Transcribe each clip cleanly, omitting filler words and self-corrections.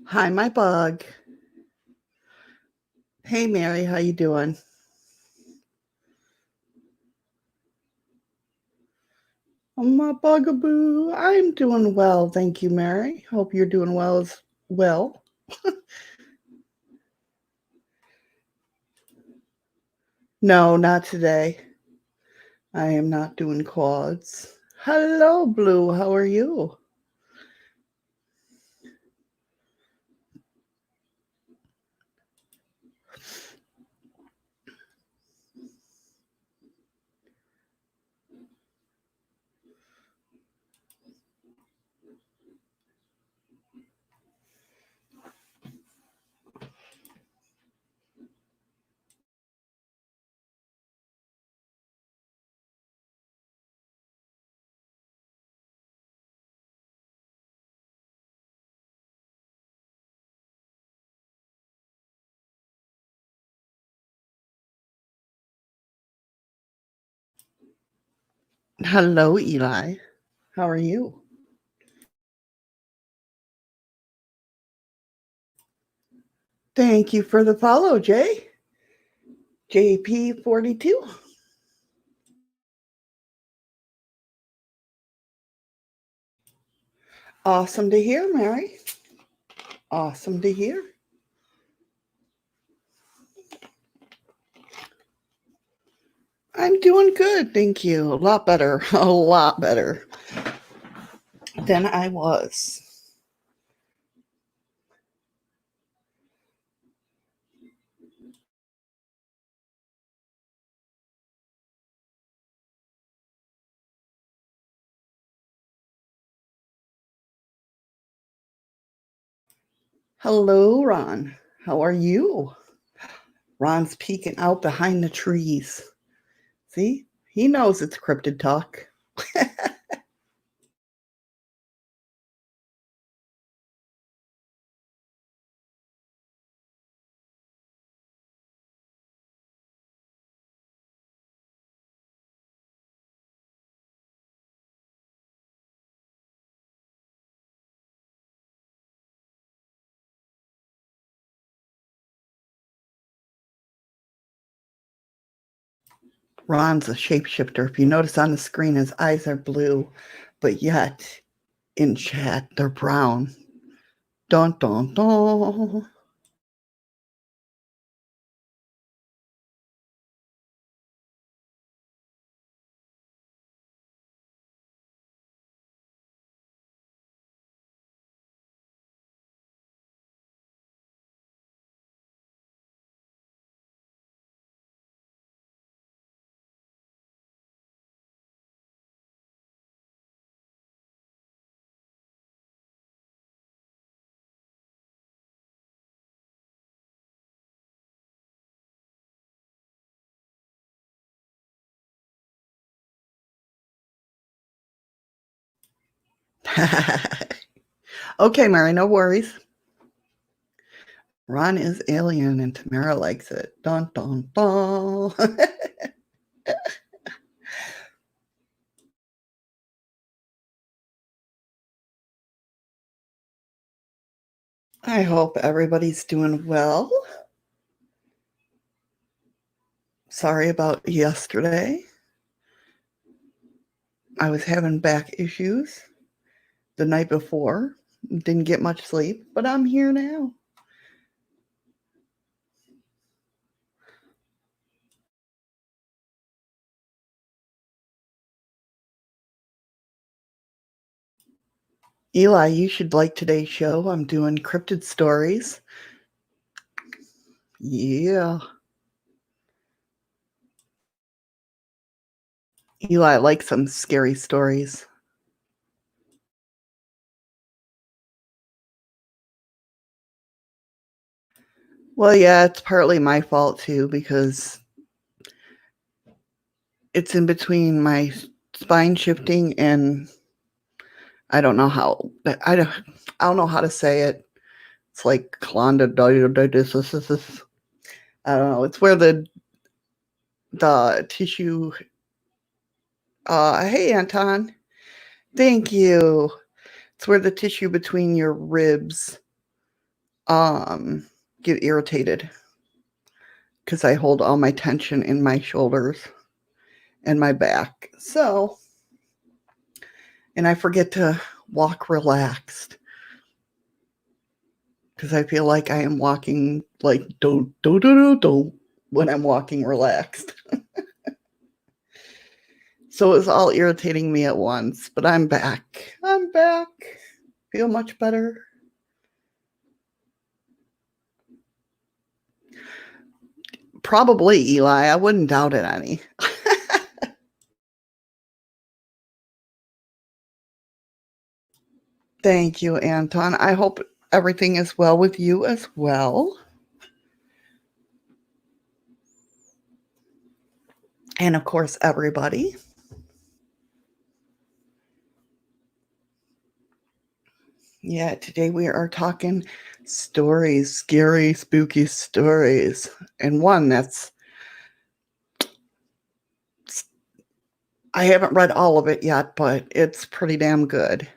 Hi, my bug. Hey, Mary, how you doing? My bugaboo. I'm doing well, thank you, Mary. Hope you're doing well as well. No, not today. I am not doing quads. Hello, Blue. How are you? Hello, Eli. How are you? Thank you for the follow, Jay. JP42. Awesome to hear, Mary. Awesome to hear. I'm doing good, thank you. A lot better, a lot better than I was. Hello, Ron. How are you? Ron's peeking out behind the trees. See? He knows it's cryptid talk. Ron's a shapeshifter. If you notice on the screen, his eyes are blue, but yet in chat, they're brown. Dun dun dun. Okay, Mary, no worries. Ron is alien and Tamara likes it. Dun dun dun. I hope everybody's doing well. Sorry about yesterday. I was having back issues the night before. Didn't get much sleep, but I'm here now. Eli, you should like today's show. I'm doing cryptid stories. Yeah. Eli likes some scary stories. Well, yeah, it's partly my fault too because it's in between my spine shifting and I don't know how I don't know how to say it. It's like clondiditis. I don't know. It's where the tissue. Hey Anton, thank you. It's where the tissue between your ribs get irritated because I hold all my tension in my shoulders and my back. So, and I forget to walk relaxed because I feel like I am walking like do when I'm walking relaxed. So it's all irritating me at once, but I'm back. I'm back. Feel much better. Probably, Eli. I wouldn't doubt it any. Thank you, Anton. I hope everything is well with you as well. And of course, everybody. Yeah, today we are talking stories, scary, spooky stories. And one that's, I haven't read all of it yet, but it's pretty damn good.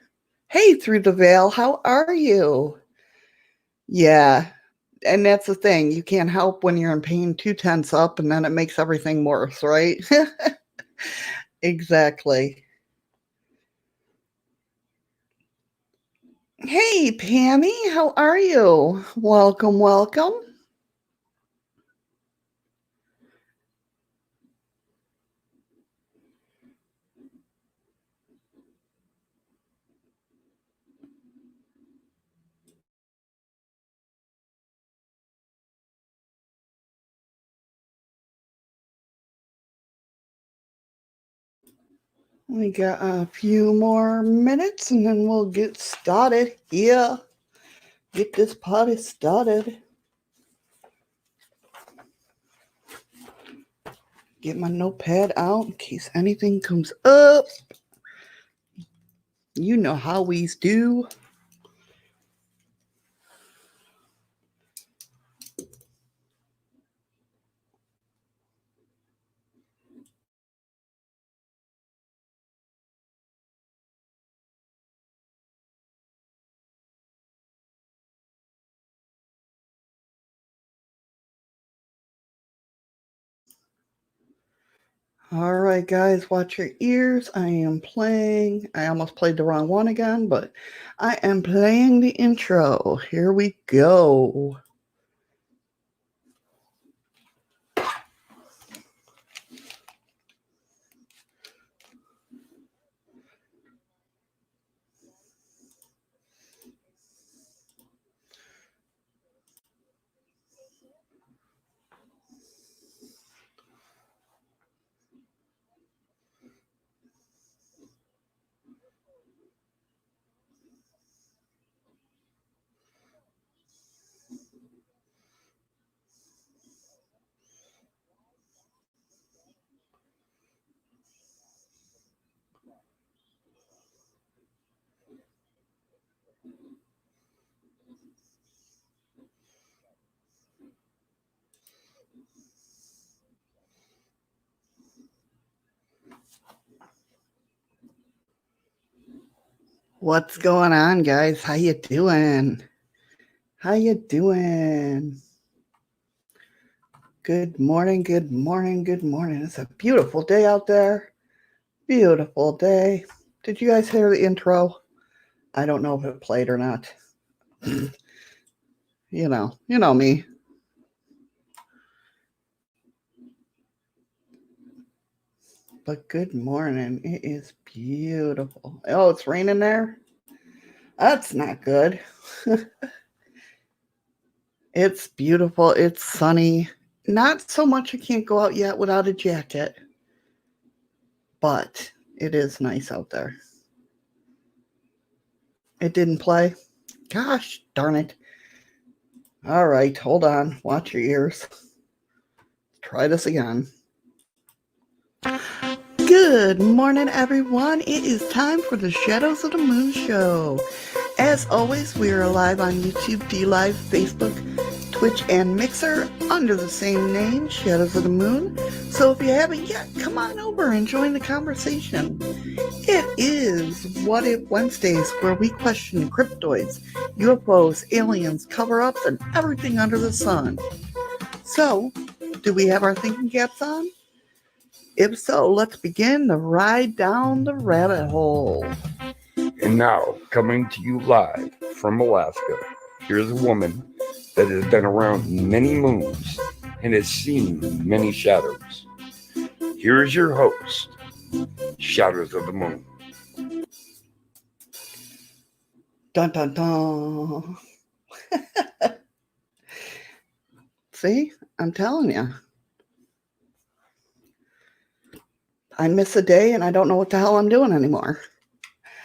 Hey, Through the Veil, how are you? Yeah, and that's the thing. You can't help when you're in pain 2 tenths up, and then it makes everything worse, right? Exactly. Hey, Pammy, how are you? Welcome, welcome. We got a few more minutes and then we'll get started. Yeah, get this party started. Get my notepad out in case anything comes up. You know how we do. All right, guys, watch your ears. I am playing. I almost played the wrong one again, but I am playing the intro. Here we go. What's going on, guys? How you doing? How you doing? Good morning, good morning, good morning. It's a beautiful day out there. Beautiful day. Did you guys hear the intro? I don't know if it played or not. You know me. But good morning. It is beautiful. Oh, it's raining there? That's not good. It's beautiful. It's sunny. Not so much I can't go out yet without a jacket, but it is nice out there. It didn't play? Gosh darn it. All right, hold on. Watch your ears. Try this again. Good morning, everyone. It is time for the Shadows of the Moon show. As always, we are live on YouTube, DLive, Facebook, Twitch, and Mixer under the same name, Shadows of the Moon. So if you haven't yet, come on over and join the conversation. It is What If Wednesdays, where we question cryptoids, UFOs, aliens, cover-ups, and everything under the sun. So, do we have our thinking caps on? If so, let's begin the ride down the rabbit hole. And now, coming to you live from Alaska, here's a woman that has been around many moons and has seen many shadows. Here is your host, Shadows of the Moon. Dun dun dun. See, I'm telling you. I miss a day and I don't know what the hell I'm doing anymore.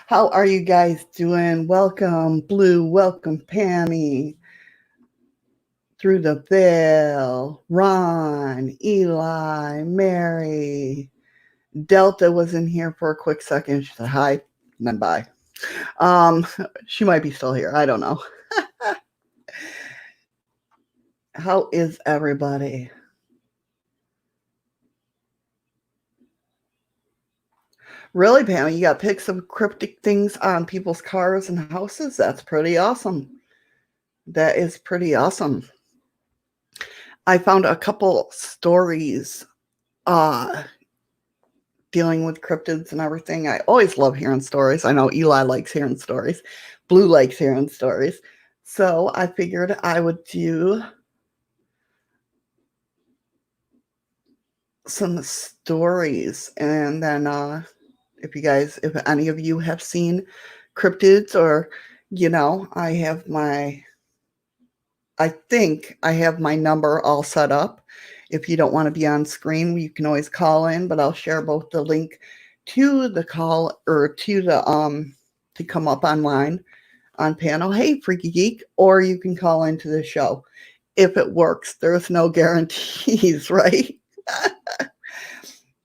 How are you guys doing? Welcome, Blue. Welcome, Pammy. Through the Veil, Ron, Eli, Mary. Delta was in here for a quick second. She said hi, and then bye. She might be still here. I don't know. How is everybody? Really, Pam, you got pics of cryptic things on people's cars and houses? That's pretty awesome. That is pretty awesome. I found a couple stories dealing with cryptids and everything. I always love hearing stories. I know Eli likes hearing stories. Blue likes hearing stories. So I figured I would do some stories. And then if any of you have seen cryptids or, I think I have my number all set up. If you don't want to be on screen, you can always call in, but I'll share both the link to the call or to the to come up online on panel. Hey, Freaky Geek, or you can call into the show. If it works, there's no guarantees, right?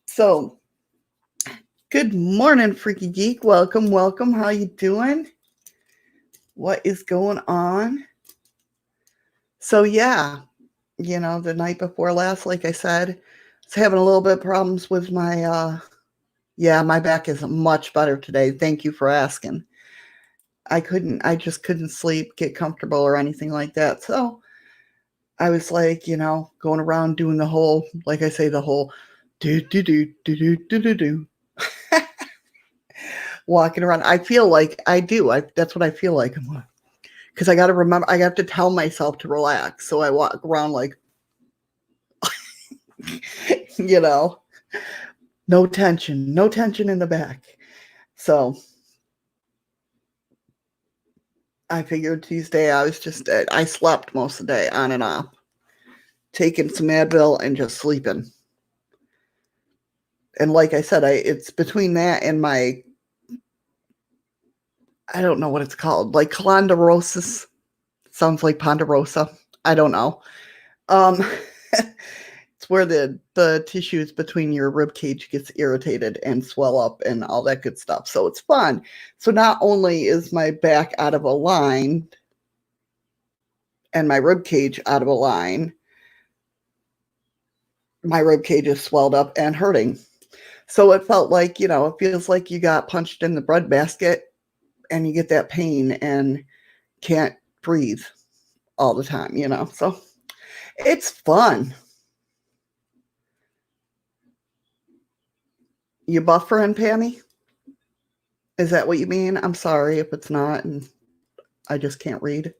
So, good morning, Freaky Geek. Welcome, welcome. How you doing? What is going on? So yeah, the night before last, like I said, I was having a little bit of problems with my my back is much better today. Thank you for asking. I just couldn't sleep, get comfortable or anything like that. So I was like, going around doing the whole, like I say, the whole do do do do do do do do. Walking around. I feel like I do. That's what I feel like. Because I got to remember, I have to tell myself to relax. So I walk around like, no tension in the back. So I figured Tuesday I slept most of the day on and off, taking some Advil and just sleeping. And like I said, it's between that and my, I don't know what it's called, like chondrosis. Sounds like ponderosa. I don't know. It's where the tissues between your rib cage gets irritated and swell up and all that good stuff. So it's fun. So not only is my back out of line and my rib cage out of a line, my rib cage is swelled up and hurting. So it felt like, it feels like you got punched in the breadbasket and you get that pain and can't breathe all the time, So it's fun. You buffering, Pammy? Is that what you mean? I'm sorry if it's not, and I just can't read.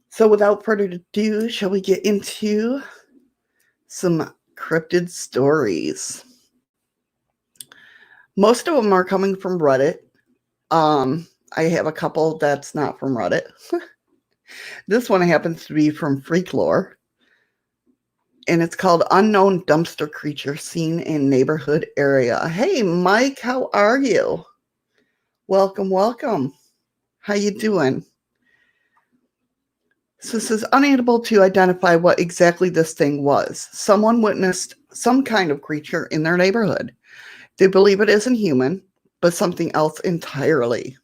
So without further ado, shall we get into some cryptid stories? Most of them are coming from Reddit. I have a couple that's not from Reddit. This one happens to be from Freaklore. And it's called Unknown Dumpster Creature Seen in Neighborhood Area. Hey, Mike, how are you? Welcome, welcome. How you doing? So this is unable to identify what exactly this thing was. Someone witnessed some kind of creature in their neighborhood. They believe it isn't human, but something else entirely.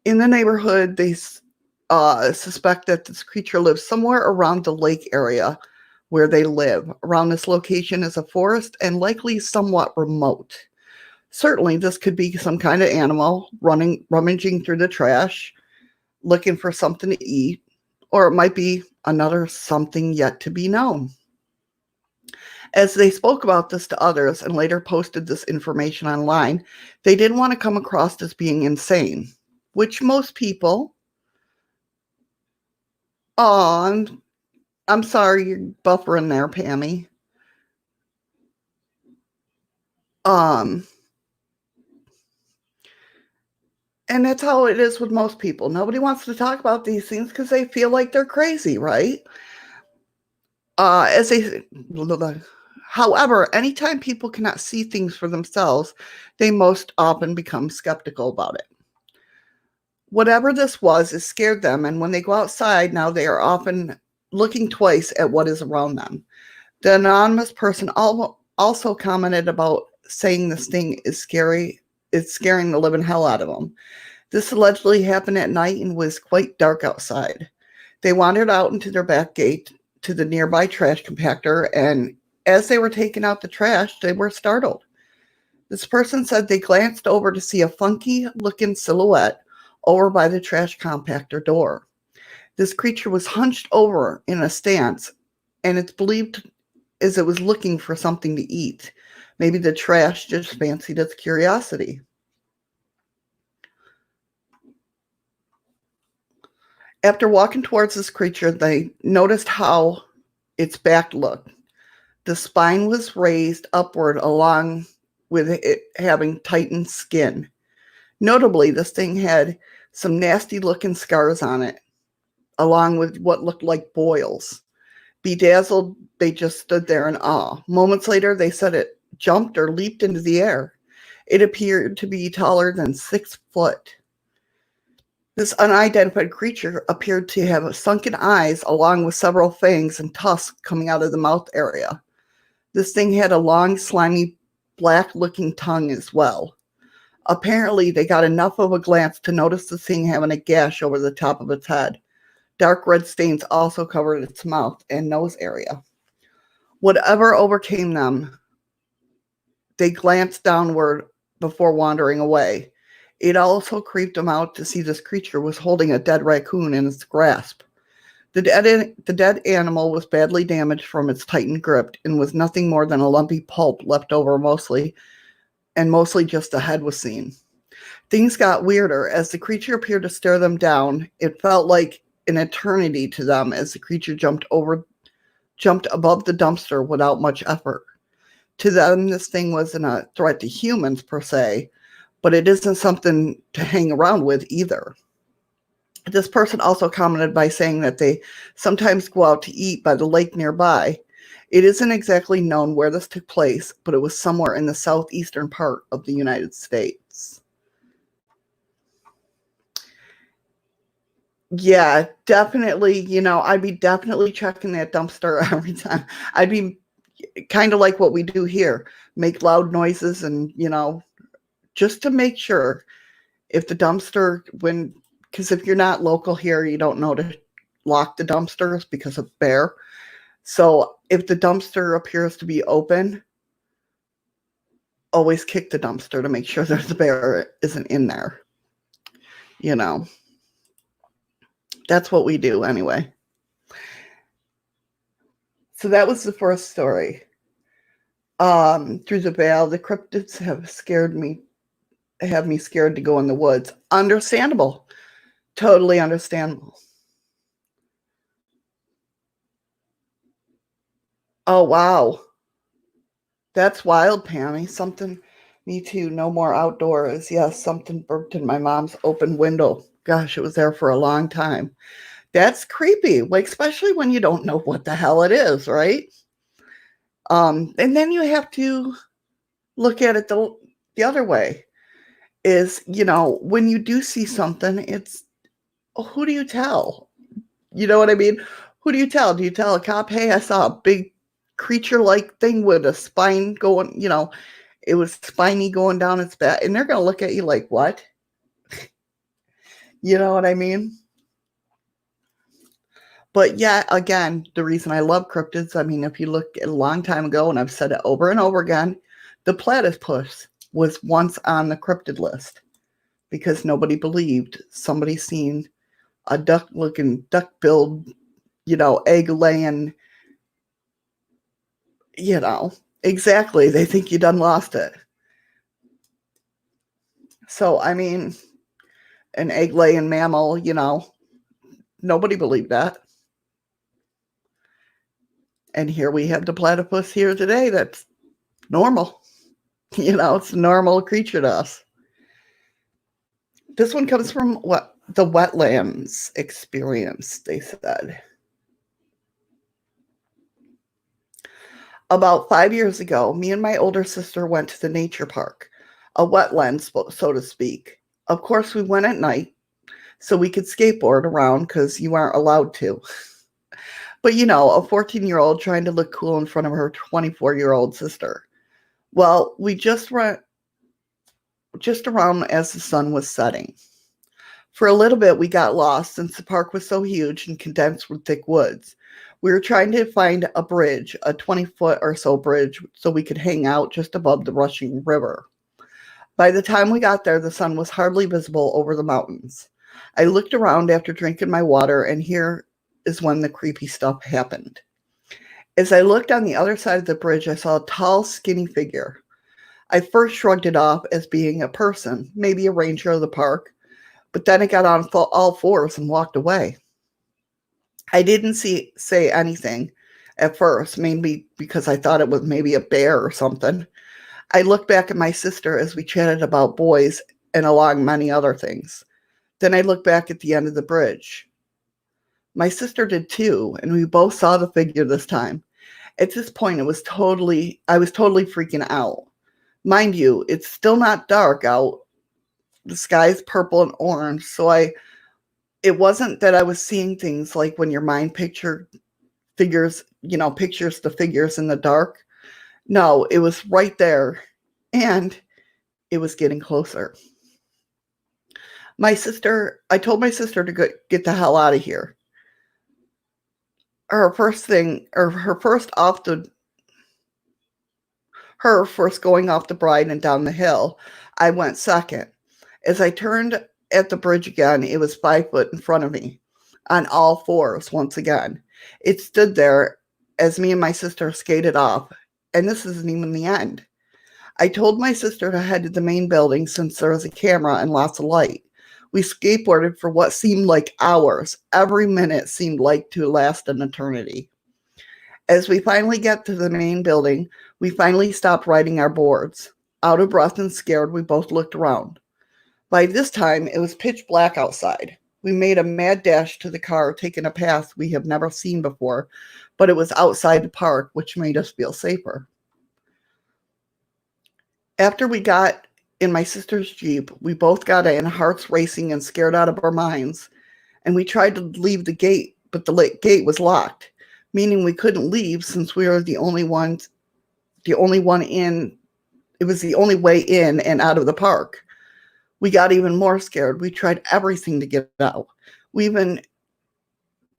In the neighborhood, they suspect that this creature lives somewhere around the lake area where they live. Around this location is a forest and likely somewhat remote. Certainly, this could be some kind of animal rummaging through the trash, looking for something to eat, or it might be another something yet to be known. As they spoke about this to others and later posted this information online, they didn't want to come across as being insane, which most people, oh, I'm sorry, you're buffering there, Pammy. Um, and that's how it is with most people. Nobody wants to talk about these things because they feel like they're crazy, right? As they, however, anytime people cannot see things for themselves, they most often become skeptical about it. Whatever this was, it scared them, and when they go outside now, they are often looking twice at what is around them. The anonymous person also commented about saying this thing is scary. It's scaring the living hell out of them. This allegedly happened at night and was quite dark outside. They wandered out into their back gate to the nearby trash compactor, and as they were taking out the trash, they were startled. This person said they glanced over to see a funky-looking silhouette over by the trash compactor door. This creature was hunched over in a stance, and it's believed as it was looking for something to eat. Maybe the trash just fancied its curiosity. After walking towards this creature, they noticed how its back looked. The spine was raised upward along with it having tightened skin. Notably, this thing had some nasty looking scars on it, along with what looked like boils. Bedazzled, they just stood there in awe. Moments later, they said it jumped or leaped into the air. It appeared to be taller than 6 foot. This unidentified creature appeared to have sunken eyes along with several fangs and tusks coming out of the mouth area. This thing had a long, slimy, black-looking tongue as well. Apparently, they got enough of a glance to notice the thing having a gash over the top of its head. Dark red stains also covered its mouth and nose area. Whatever overcame them, they glanced downward before wandering away. It also creeped them out to see this creature was holding a dead raccoon in its grasp. The dead animal was badly damaged from its tightened grip and was nothing more than a lumpy pulp left over mostly just the head was seen. Things got weirder as the creature appeared to stare them down. It felt like an eternity to them as the creature jumped above the dumpster without much effort. To them, this thing wasn't a threat to humans per se, but it isn't something to hang around with either. This person also commented by saying that they sometimes go out to eat by the lake nearby. It isn't exactly known where this took place, but it was somewhere in the southeastern part of the United States. Yeah, definitely. I'd be definitely checking that dumpster every time. I'd be kind of like what we do here, make loud noises and, just to make sure if the dumpster, because if you're not local here, you don't know to lock the dumpsters because of bear. So if the dumpster appears to be open, always kick the dumpster to make sure there's a bear isn't in there. That's what we do anyway. So that was the first story. Through the veil, the cryptids have me scared to go in the woods. Understandable. Totally understandable. Oh, wow. That's wild, Pammy. Me too. No more outdoors. Yes, something burped in my mom's open window. Gosh, it was there for a long time. That's creepy, like especially when you don't know what the hell it is, right? And then you have to look at it the other way. Is when you do see something, it's who do you tell? You know what I mean? Who do you tell? Do you tell a cop, hey, I saw a big creature-like thing with a spine going, it was spiny going down its back, and they're going to look at you like, what? You know what I mean? But yeah, again, the reason I love cryptids, I mean, if you look at a long time ago, and I've said it over and over again, the platypus was once on the cryptid list because nobody believed somebody seen a duck-looking, duck-billed, egg-laying, exactly. They think you done lost it. So, I mean, an egg-laying mammal, nobody believed that. And here we have the platypus here today that's normal. It's a normal creature to us. This one comes from what the wetlands experience, they said. About 5 years ago, me and my older sister went to the nature park, a wetland, so to speak. Of course, we went at night so we could skateboard around because you aren't allowed to. But a 14-year-old trying to look cool in front of her 24-year-old sister. Well, we just went just around as the sun was setting. For a little bit, we got lost since the park was so huge and condensed with thick woods. We were trying to find a bridge, a 20-foot or so bridge, so we could hang out just above the rushing river. By the time we got there, the sun was hardly visible over the mountains. I looked around after drinking my water, and here is when the creepy stuff happened. As I looked on the other side of the bridge, I saw a tall, skinny figure. I first shrugged it off as being a person, maybe a ranger of the park, but then it got on all fours and walked away. I didn't say anything at first, mainly because I thought it was maybe a bear or something. I looked back at my sister as we chatted about boys and along many other things. Then I looked back at the end of the bridge. My sister did too, and we both saw the figure this time. At this point, I was totally freaking out. Mind you, it's still not dark out. The sky's purple and orange, so it wasn't that I was seeing things like when your mind pictures the figures in the dark. No, it was right there, and it was getting closer. I told my sister to get the hell out of here. Her first going off the bride and down the hill. I went second. As I turned at the bridge again, it was 5 foot in front of me, on all fours once again. It stood there as me and my sister skated off, and this isn't even the end. I told my sister to head to the main building since there was a camera and lots of light. We skateboarded for what seemed like hours. Every minute seemed like to last an eternity. As we finally get to the main building, we finally stopped riding our boards. Out of breath and scared, we both looked around. By this time, it was pitch black outside. We made a mad dash to the car, taking a path we have never seen before, but it was outside the park, which made us feel safer. After we got in my sister's Jeep, we both got in, hearts racing and scared out of our minds, and we tried to leave the gate, but the gate was locked, meaning we couldn't leave since we were the only one in. It was the only way in and out of the park. We got even more scared. We tried everything to get out. We even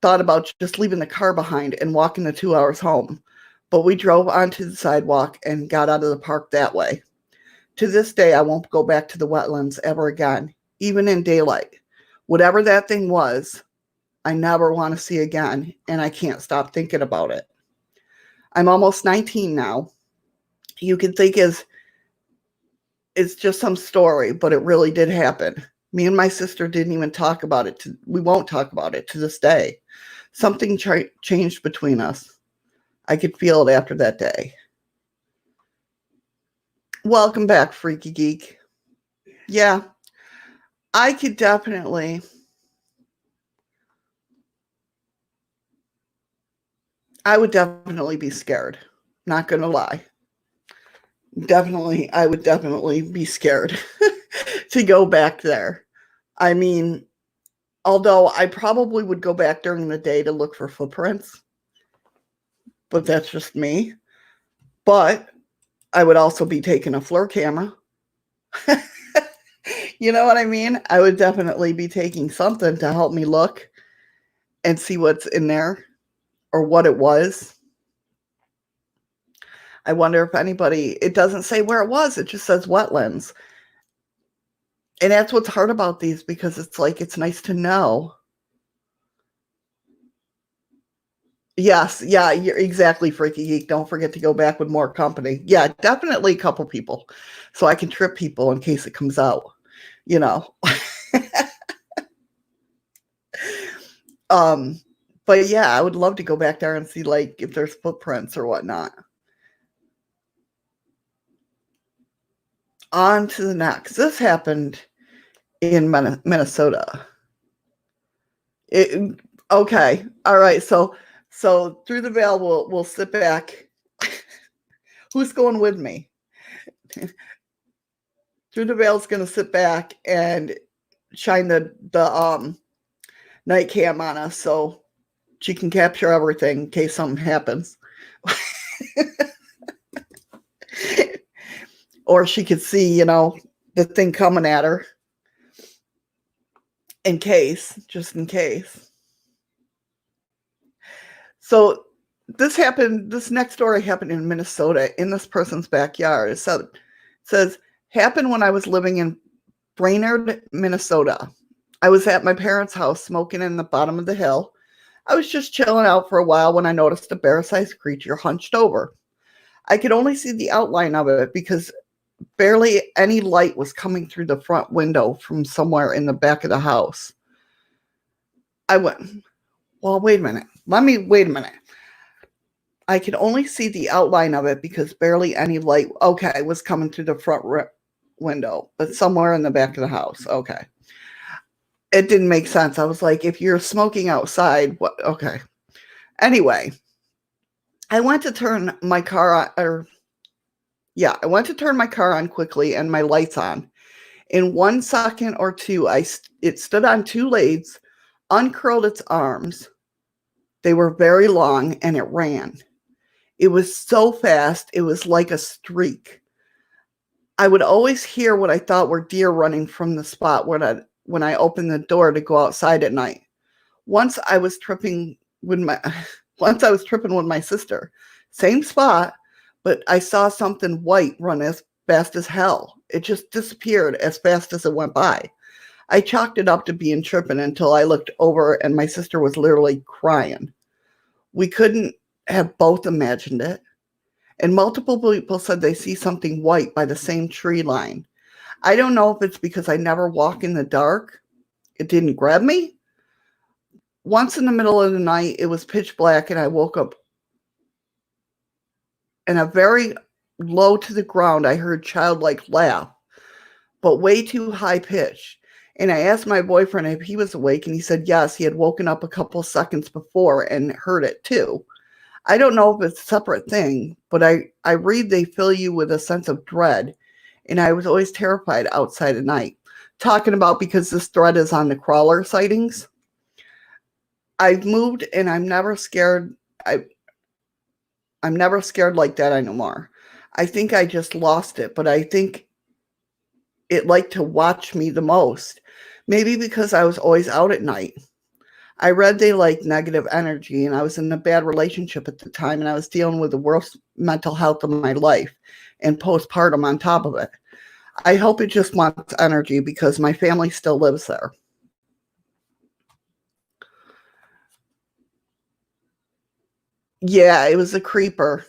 thought about just leaving the car behind and walking the 2 hours home, but we drove onto the sidewalk and got out of the park that way. To this day, I won't go back to the wetlands ever again, even in daylight. Whatever that thing was, I never want to see again, and I can't stop thinking about it. I'm almost 19 now. You can think it's just some story, but it really did happen. Me and my sister didn't even talk about it. We won't talk about it to this day. Something changed between us. I could feel it after that day. Welcome back, Freaky Geek. Yeah, I would definitely be scared. Not gonna lie. I would definitely be scared to go back there. I mean, although I probably would go back during the day to look for footprints, but that's just me. But I would also be taking a FLIR camera. You know what I mean? I would definitely be taking something to help me look. and see what's in there or what it was. I wonder if anybody, it doesn't say where it was, it just says wetlands. And that's what's hard about these, because it's like, it's nice to know. Yes, yeah, you're exactly, Freaky Geek. Don't forget to go back with more company. Yeah, definitely a couple people, so I can trip people in case it comes out, you know. um, but yeah, I would love to go back there and see like if there's footprints or whatnot. On to the next. This happened in Minnesota. Okay, all right. So through the veil, we'll sit back. Who's going with me? Through the veil's going to sit back and shine the night cam on us so she can capture everything in case something happens. Or she could see, the thing coming at her. Just in case. So this next story happened in Minnesota, in this person's backyard. It says, happened when I was living in Brainerd, Minnesota. I was at my parents' house smoking in the bottom of the hill. I was just chilling out for a while when I noticed a bear-sized creature hunched over. I could only see the outline of it because barely any light was coming through the front window from somewhere in the back of the house. I went, well, wait a minute. Wait a minute. I could only see the outline of it because barely any light, was coming through the front window, but somewhere in the back of the house. Okay. It didn't make sense. I was like, if you're smoking outside, what? Okay. Anyway, I went to turn my car on, I went to turn my car on quickly and my lights on. In 1 second or two, it stood on two legs, uncurled its arms. They were very long, and it ran. It was so fast, it was like a streak. I would always hear what I thought were deer running from the spot when I opened the door to go outside at night. Once I was tripping with my sister. Same spot, but I saw something white run as fast as hell. It just disappeared as fast as it went by. I chalked it up to being tripping until I looked over and my sister was literally crying. We couldn't have both imagined it. And multiple people said they see something white by the same tree line. I don't know if it's because I never walk in the dark. It didn't grab me. Once in the middle of the night, it was pitch black and I woke up. And a very low to the ground, I heard childlike laugh, but way too high pitched. And I asked my boyfriend if he was awake, and he said yes, he had woken up a couple seconds before and heard it too. I don't know if it's a separate thing, but I read they fill you with a sense of dread, and I was always terrified outside at night. Talking about, because this thread is on the crawler sightings. I've moved and I'm never scared. I'm never scared like that anymore. I think I just lost it, but I think it liked to watch me the most. Maybe because I was always out at night. I read they like negative energy, and I was in a bad relationship at the time, and I was dealing with the worst mental health of my life and postpartum on top of it. I hope it just wants energy because my family still lives there. Yeah, it was a creeper.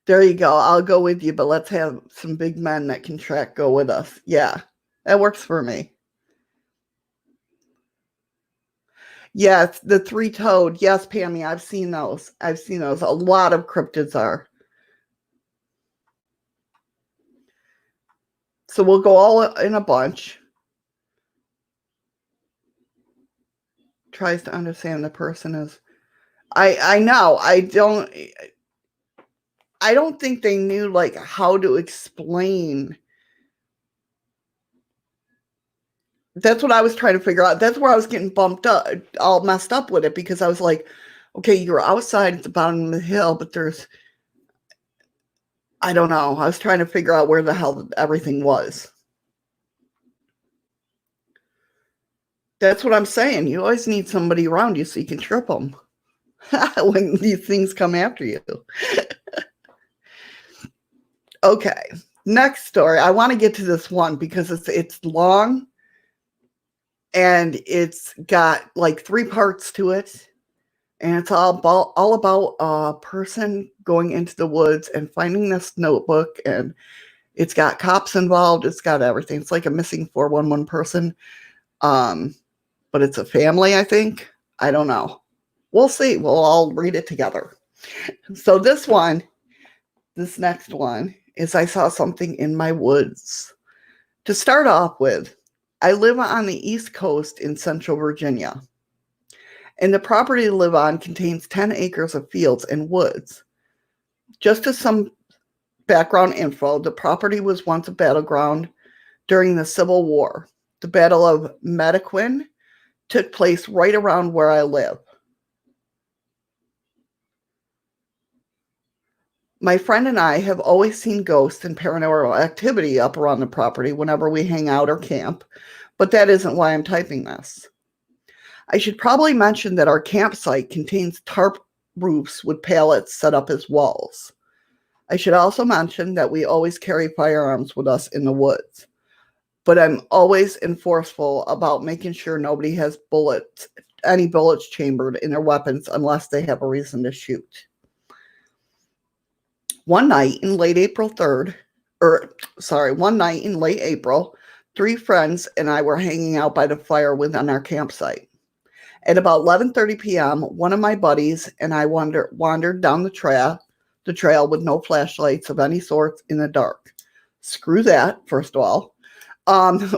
There you go. I'll go with you, but let's have some big men that can go with us. Yeah, that works for me. Yes, the three-toed. Yes, Pammy, I've seen those. A lot of cryptids are. So we'll go all in a bunch. Tries to understand the person is. I know. I don't think they knew like how to explain. That's what I was trying to figure out. That's where I was getting bumped up, all messed up with it, because I was like, okay, you're outside at the bottom of the hill, but I don't know. I was trying to figure out where the hell everything was. That's what I'm saying. You always need somebody around you so you can trip them when these things come after you. Okay, next story. I want to get to this one because it's long and it's got like 3 parts to it, and it's all about a person going into the woods and finding this notebook, and it's got cops involved. It's got everything. It's like a missing 411 person, but it's a family. I think. I don't know. We'll see. We'll all read it together. So this next one is I saw something in my woods. To start off with, I live on the East Coast in Central Virginia, and the property I live on contains 10 acres of fields and woods. Just as some background info, the property was once a battleground during the Civil War. The Battle of Metaquin took place right around where I live. My friend and I have always seen ghosts and paranormal activity up around the property whenever we hang out or camp, but that isn't why I'm typing this. I should probably mention that our campsite contains tarp roofs with pallets set up as walls. I should also mention that we always carry firearms with us in the woods, but I'm always enforceful about making sure nobody has any bullets chambered in their weapons unless they have a reason to shoot. One night in late April, 3 friends and I were hanging out by the fire within our campsite. At about 11:30 p.m., one of my buddies and I wandered down the trail with no flashlights of any sort in the dark. Screw that, first of all.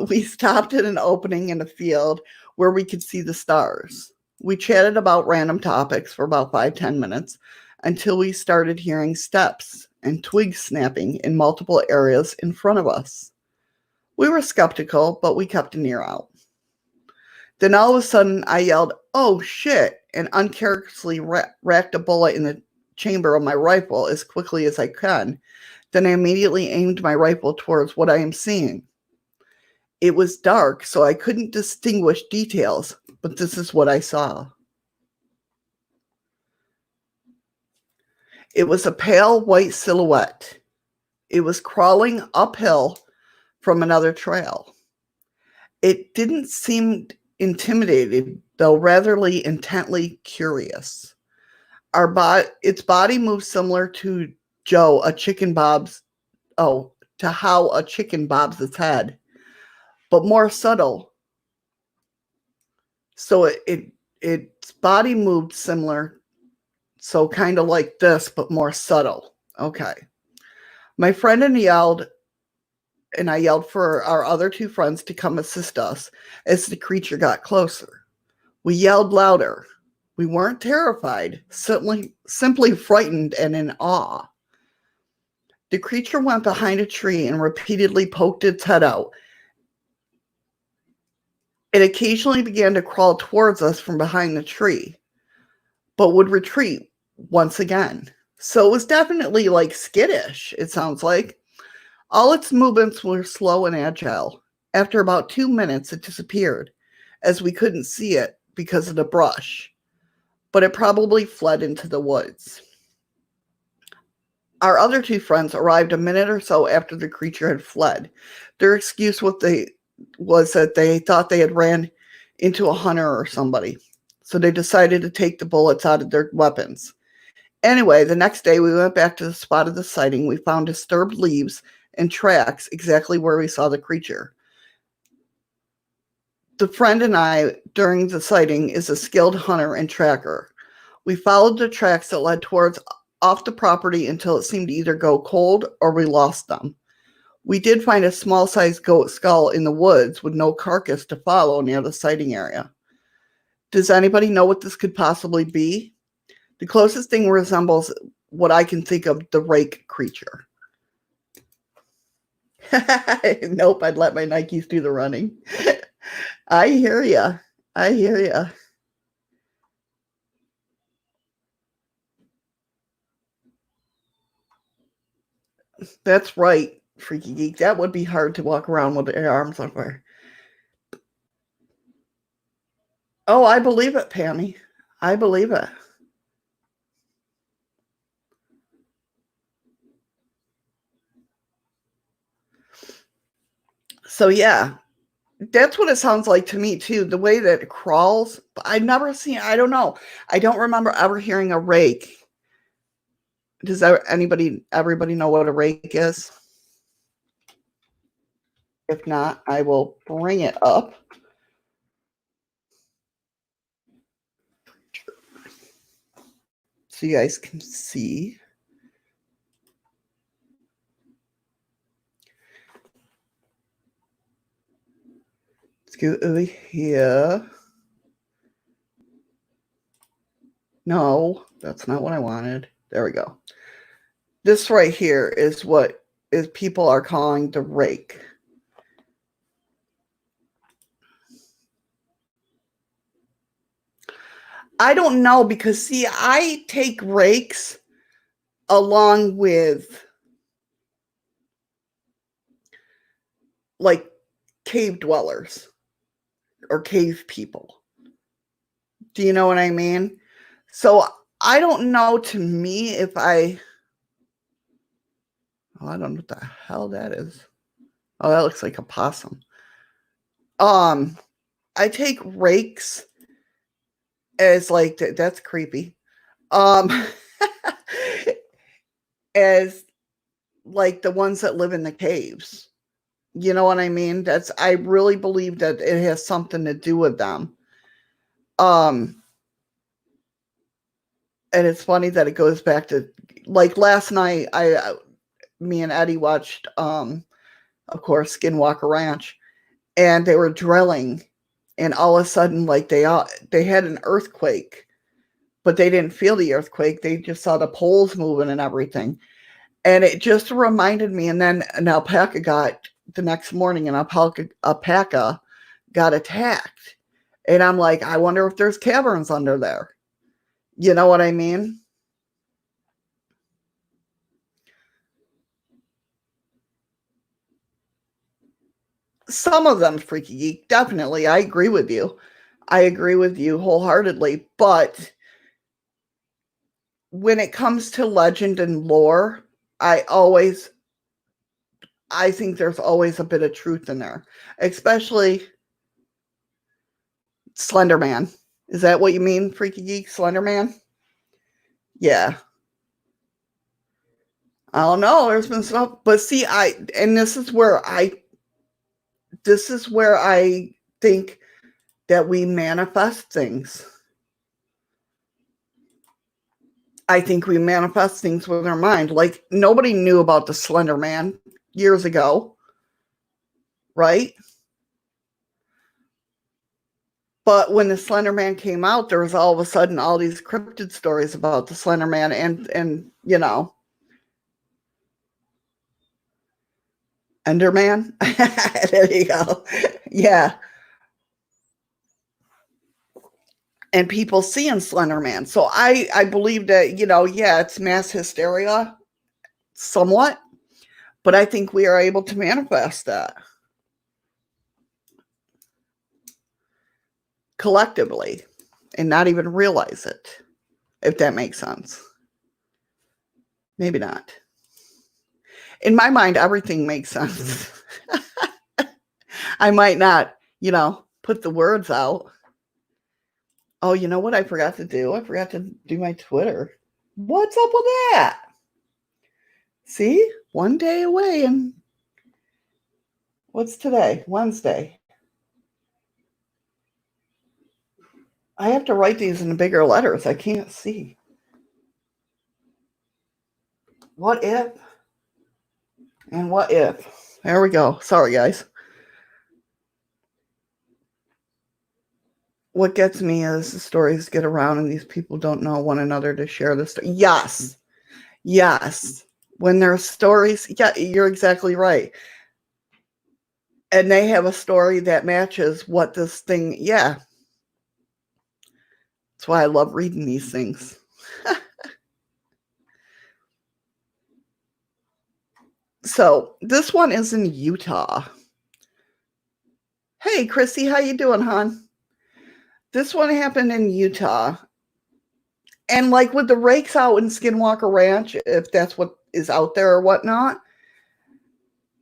We stopped at an opening in a field where we could see the stars. We chatted about random topics for about 5-10 minutes until we started hearing steps and twigs snapping in multiple areas in front of us. We were skeptical, but we kept an ear out. Then all of a sudden, I yelled, "Oh shit," and uncharacteristically racked a bullet in the chamber of my rifle as quickly as I can. Then I immediately aimed my rifle towards what I am seeing. It was dark, so I couldn't distinguish details, but this is what I saw. It was a pale white silhouette. It was crawling uphill from another trail. It didn't seem intimidated, though ratherly intently curious. Its body moved similar to how a chicken bobs its head, but more subtle. So its body moved similar, so kind of like this, but more subtle. Okay. My friend and I yelled for our other 2 friends to come assist us as the creature got closer. We yelled louder. We weren't terrified, simply frightened and in awe. The creature went behind a tree and repeatedly poked its head out. It occasionally began to crawl towards us from behind the tree, but would retreat once again. So it was definitely like skittish, it sounds like. All its movements were slow and agile. After about 2 minutes, it disappeared, as we couldn't see it because of the brush, but it probably fled into the woods. Our other 2 friends arrived a minute or so after the creature had fled. Their excuse was that they thought they had ran into a hunter or somebody, so they decided to take the bullets out of their weapons. Anyway, the next day we went back to the spot of the sighting. We found disturbed leaves and tracks exactly where we saw the creature. The friend and I, during the sighting, is a skilled hunter and tracker. We followed the tracks that led off the property until it seemed to either go cold or we lost them. We did find a small-sized goat skull in the woods with no carcass to follow near the sighting area. Does anybody know what this could possibly be? The closest thing resembles what I can think of the rake creature. Nope, I'd let my Nikes do the running. I hear ya. That's right, Freaky Geek. That would be hard to walk around with your arms on fire. Oh, I believe it, Pammy. I believe it. So yeah, that's what it sounds like to me too. The way that it crawls. But I've never seen. I don't know. I don't remember ever hearing a rake. Does everybody know what a rake is? If not, I will bring it up. So you guys can see. Let's go over here. No, that's not what I wanted. There we go. This right here is what is people are calling the rake. I don't know because see, I take rakes along with like cave dwellers or cave people. Do you know what I mean? So I don't know to me if I I don't know what the hell that is. Oh, that looks like a possum. I take rakes as like that's creepy. Um as like the ones that live in the caves. You know what I mean? I really believe that it has something to do with them. Um and it's funny that it goes back to like last night me and Eddie watched of course Skinwalker Ranch and they were drilling and all of a sudden like they had an earthquake but they didn't feel the earthquake, they just saw the poles moving and everything, and it just reminded me. And then an alpaca got the next morning an alpaca got attacked, and I'm like, I wonder if there's caverns under there. You know what I mean? Some of them, Freaky Geek, definitely. I agree with you. I agree with you wholeheartedly. But when it comes to legend and lore, I think there's always a bit of truth in there, especially Slender Man. Is that what you mean, Freaky Geek? Slender Man? Yeah. I don't know. There's been stuff, but see, and this is where I think that we manifest things. I think we manifest things with our mind. Like nobody knew about the Slender Man years ago, right? But when the Slender Man came out, there was all of a sudden all these cryptid stories about the Slender Man, and you know, Enderman. There you go. Yeah, and people seeing Slender Man. So I believe that yeah, it's mass hysteria somewhat, but I think we are able to manifest that collectively and not even realize it, if that makes sense. Maybe not. In my mind, everything makes sense. I might not, put the words out. Oh, you know what I forgot to do? I forgot to do my Twitter. What's up with that? See? One day away, and what's today? Wednesday. I have to write these in bigger letters. I can't see. What if? And what if? There we go. Sorry, guys. What gets me is the stories get around and these people don't know one another to share the story. Yes. Yes. When there's stories, yeah, you're exactly right. And they have a story that matches what this thing, yeah. That's why I love reading these things. So this one is in Utah. Hey, Chrissy, how you doing, hon? This one happened in Utah. And like with the rakes out in Skinwalker Ranch, if that's what is out there or whatnot,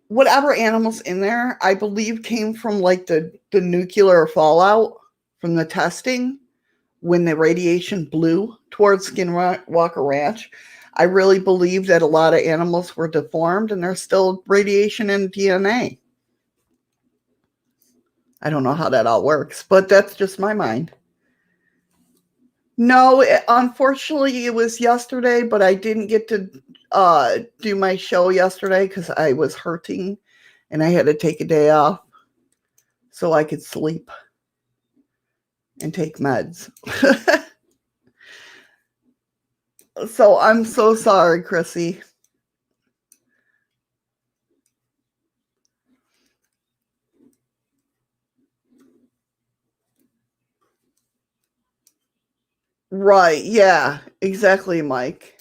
whatever animals in there, I believe came from like the nuclear fallout from the testing when the radiation blew towards Skinwalker Ranch. I really believe that a lot of animals were deformed and there's still radiation in DNA. I don't know how that all works, but that's just my mind. No, unfortunately, it was yesterday, but I didn't get to do my show yesterday because I was hurting and I had to take a day off so I could sleep and take meds. So I'm so sorry, Chrissy. Right, yeah, exactly, Mike.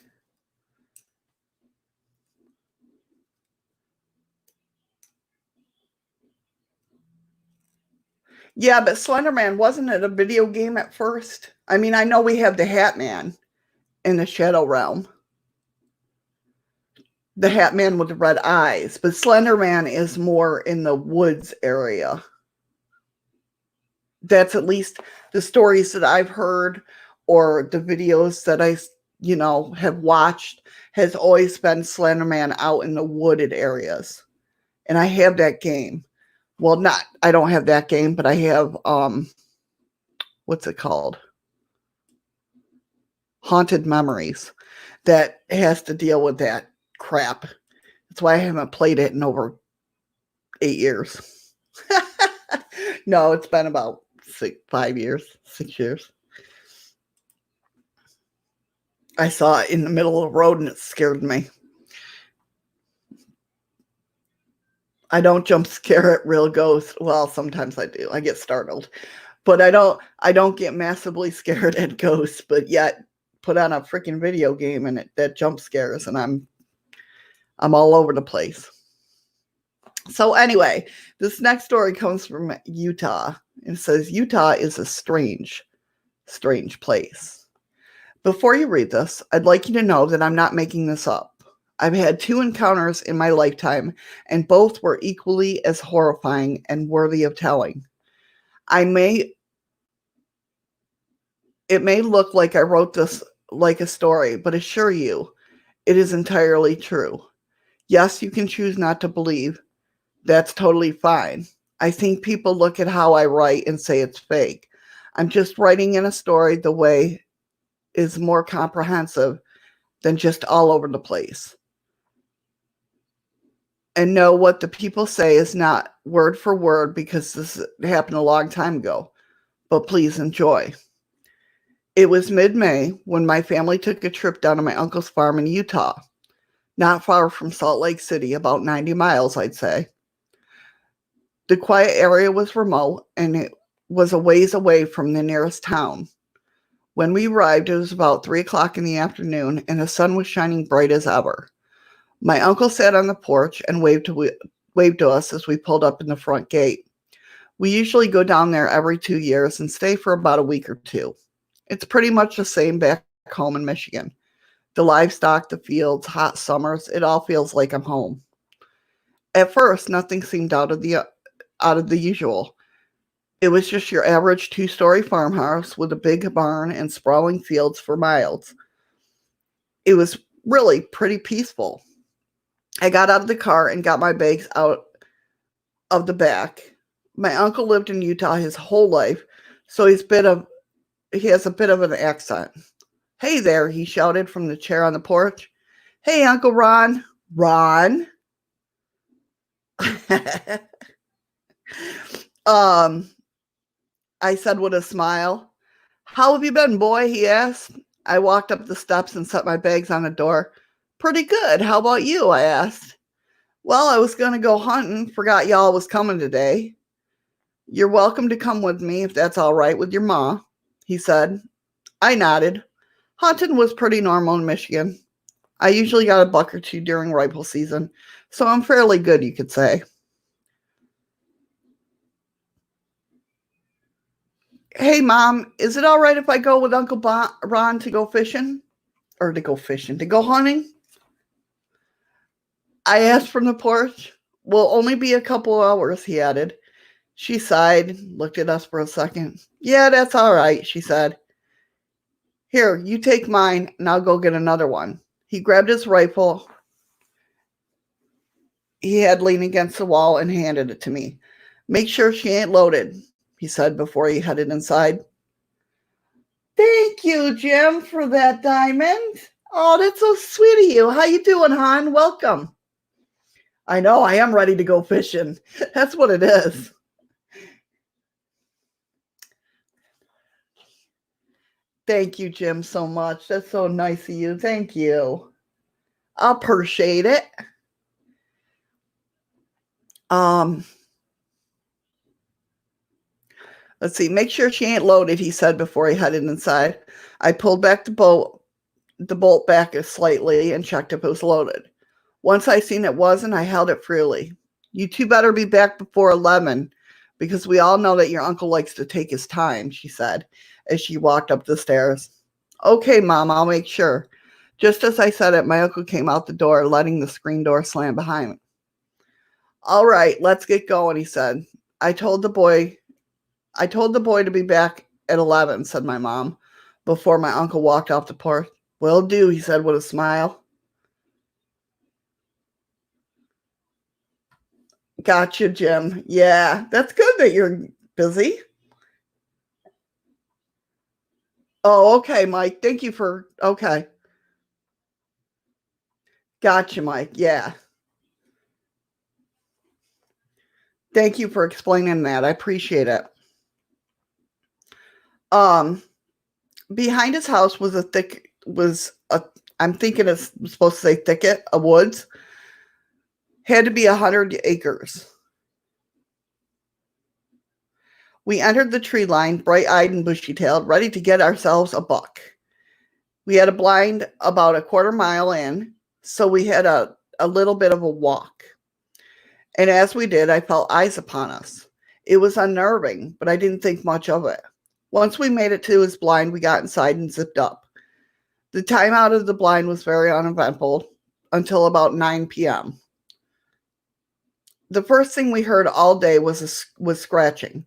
Yeah, but Slenderman, wasn't it a video game at first? I mean, I know we have the Hat Man in the Shadow Realm. The Hat Man with the red eyes, but Slenderman is more in the woods area. That's at least the stories that I've heard or the videos that I, have watched has always been Slenderman out in the wooded areas. And I have that game. Well, not I don't have that game, but I have what's it called? Haunted Memories that has to deal with that crap. That's why I haven't played it in over 8 years. No, it's been about 5 years, 6 years. I saw it in the middle of the road and it scared me. I don't jump scare at real ghosts. Well, sometimes I do. I get startled. But I don't get massively scared at ghosts, but yet put on a freaking video game and that jump scares and I'm all over the place. So anyway, this next story comes from Utah. It says Utah is a strange place. Before you read this, I'd like you to know that I'm not making this up. I've had 2 encounters in my lifetime, and both were equally as horrifying and worthy of telling. It may look like I wrote this like a story, but assure you, it is entirely true. Yes, you can choose not to believe. That's totally fine. I think people look at how I write and say it's fake. I'm just writing in a story the way is more comprehensive than just all over the place. And know what the people say is not word for word because this happened a long time ago. But please enjoy. It was mid-May when my family took a trip down to my uncle's farm in Utah, not far from Salt Lake City, about 90 miles, I'd say. The quiet area was remote and it was a ways away from the nearest town. When we arrived, it was about 3 o'clock in the afternoon and the sun was shining bright as ever. My uncle sat on the porch and waved to us as we pulled up in the front gate. We usually go down there every 2 years and stay for about a week or 2. It's pretty much the same back home in Michigan. The livestock, the fields, hot summers, it all feels like I'm home. At first, nothing seemed out of the usual. It was just your average 2-story farmhouse with a big barn and sprawling fields for miles. It was really pretty peaceful. I got out of the car and got my bags out of the back. My uncle lived in Utah his whole life, so he has a bit of an accent. "Hey there," he shouted from the chair on the porch. "Hey, Uncle Ron." Ron? I said with a smile. "How have you been, boy?" he asked. I walked up the steps and set my bags on the door. "Pretty good. How about you?" I asked. "Well, I was going to go hunting. Forgot y'all was coming today." "You're welcome to come with me if that's all right with your ma," he said. I nodded. Hunting was pretty normal in Michigan. I usually got a buck or 2 during rifle season, so I'm fairly good, you could say. Hey, Mom, is it all right if I go with Uncle Ron to go fishing? Or to go fishing, to go hunting? I asked from the porch. Will only be a couple hours, he added. She sighed, looked at us for a second. Yeah, that's all right, she said. Here, you take mine, and I'll go get another one. He grabbed his rifle he had leaned against the wall and handed it to me. Make sure she ain't loaded, he said before he headed inside. Thank you, Jim, for that diamond. Oh, that's so sweet of you. How you doing, hon? Welcome. I know, I am ready to go fishing. That's what it is. Thank you, Jim, so much. That's so nice of you. Thank you. I appreciate it. Um, let's see. Make sure she ain't loaded, he said before he headed inside. I pulled back the bolt back slightly and checked if it was loaded. Once I seen it wasn't, I held it freely. You two better be back before 11, because we all know that your uncle likes to take his time, she said as she walked up the stairs. Okay, Mom, I'll make sure. Just as I said it, my uncle came out the door, letting the screen door slam behind me. All right, let's get going, he said. I told the boy to be back at 11, said my mom, before my uncle walked off the porch. Will do, he said with a smile. Gotcha, Jim. Yeah, that's good that you're busy. Oh, okay, Mike. Thank you for, okay. Gotcha, Mike. Yeah. Thank you for explaining that. I appreciate it. Um, Behind his house was I'm thinking it's supposed to say thicket, a woods. Had to be 100 acres. We entered the tree line, bright-eyed and bushy-tailed, ready to get ourselves a buck. We had a blind about a quarter mile in, so we had a little bit of a walk. And as we did, I felt eyes upon us. It was unnerving, but I didn't think much of it. Once we made it to his blind, we got inside and zipped up. The time out of the blind was very uneventful until about 9 p.m. The first thing we heard all day was scratching.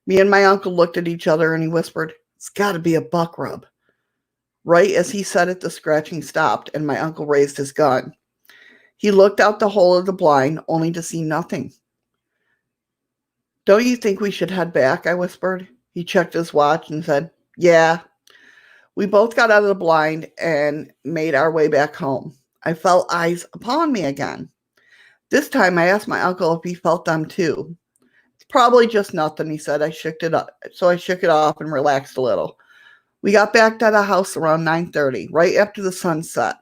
Me and my uncle looked at each other and he whispered, "It's got to be a buck rub." Right as he said it, the scratching stopped and my uncle raised his gun. He looked out the hole of the blind, only to see nothing. Don't you think we should head back? I whispered. He checked his watch and said, yeah. We both got out of the blind and made our way back home. I felt eyes upon me again. This time I asked my uncle if he felt them too. It's probably just nothing, he said. I shook it up. So I shook it off and relaxed a little. We got back to the house around 9:30, right after the sun set.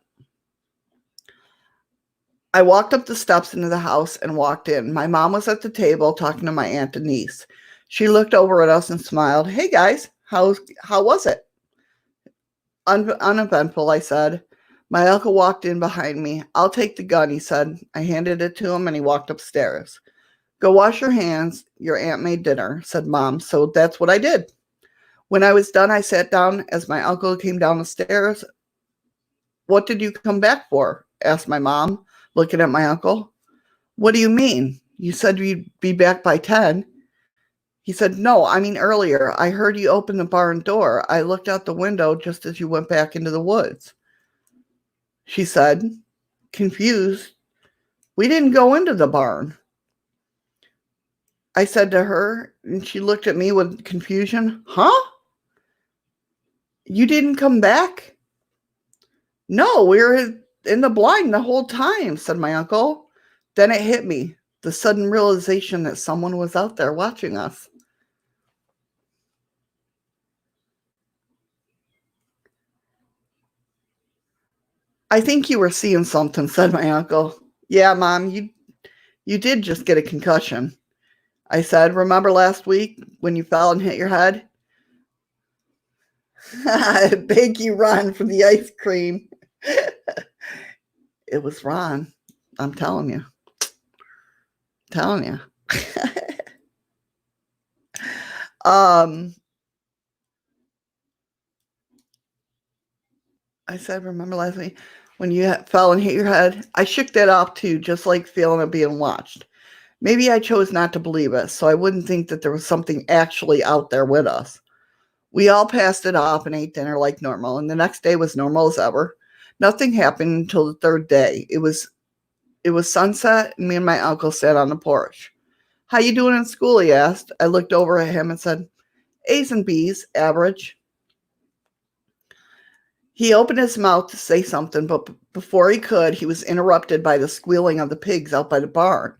I walked up the steps into the house and walked in. My mom was at the table talking to my aunt and niece. She looked over at us and smiled. Hey guys, how was it? Uneventful, I said. My uncle walked in behind me. I'll take the gun, he said. I handed it to him and he walked upstairs. Go wash your hands. Your aunt made dinner, said Mom. So that's what I did. When I was done, I sat down as my uncle came down the stairs. What did you come back for? Asked my mom, looking at my uncle. What do you mean? You said you'd be back by 10. He said, no, I mean earlier. I heard you open the barn door. I looked out the window just as you went back into the woods. She said, confused. We didn't go into the barn. I said to her, and she looked at me with confusion. Huh? You didn't come back? No, we were in the blind the whole time, said my uncle. Then it hit me, the sudden realization that someone was out there watching us. I think you were seeing something, said my uncle. Yeah, Mom, you did just get a concussion. I said, remember last week when you fell and hit your head? Thank you, Ron, for the ice cream. It was Ron. I'm telling you. Telling you. um, I said, remember last week when you fell and hit your head? I shook that off too, just like feeling it being watched. Maybe I chose not to believe it, so I wouldn't think that there was something actually out there with us. We all passed it off and ate dinner like normal, and the next day was normal as ever. Nothing happened until the third day. It was sunset, and me and my uncle sat on the porch. How you doing in school? He asked. I looked over at him and said, A's and B's, average. He opened his mouth to say something, but before he could, he was interrupted by the squealing of the pigs out by the barn.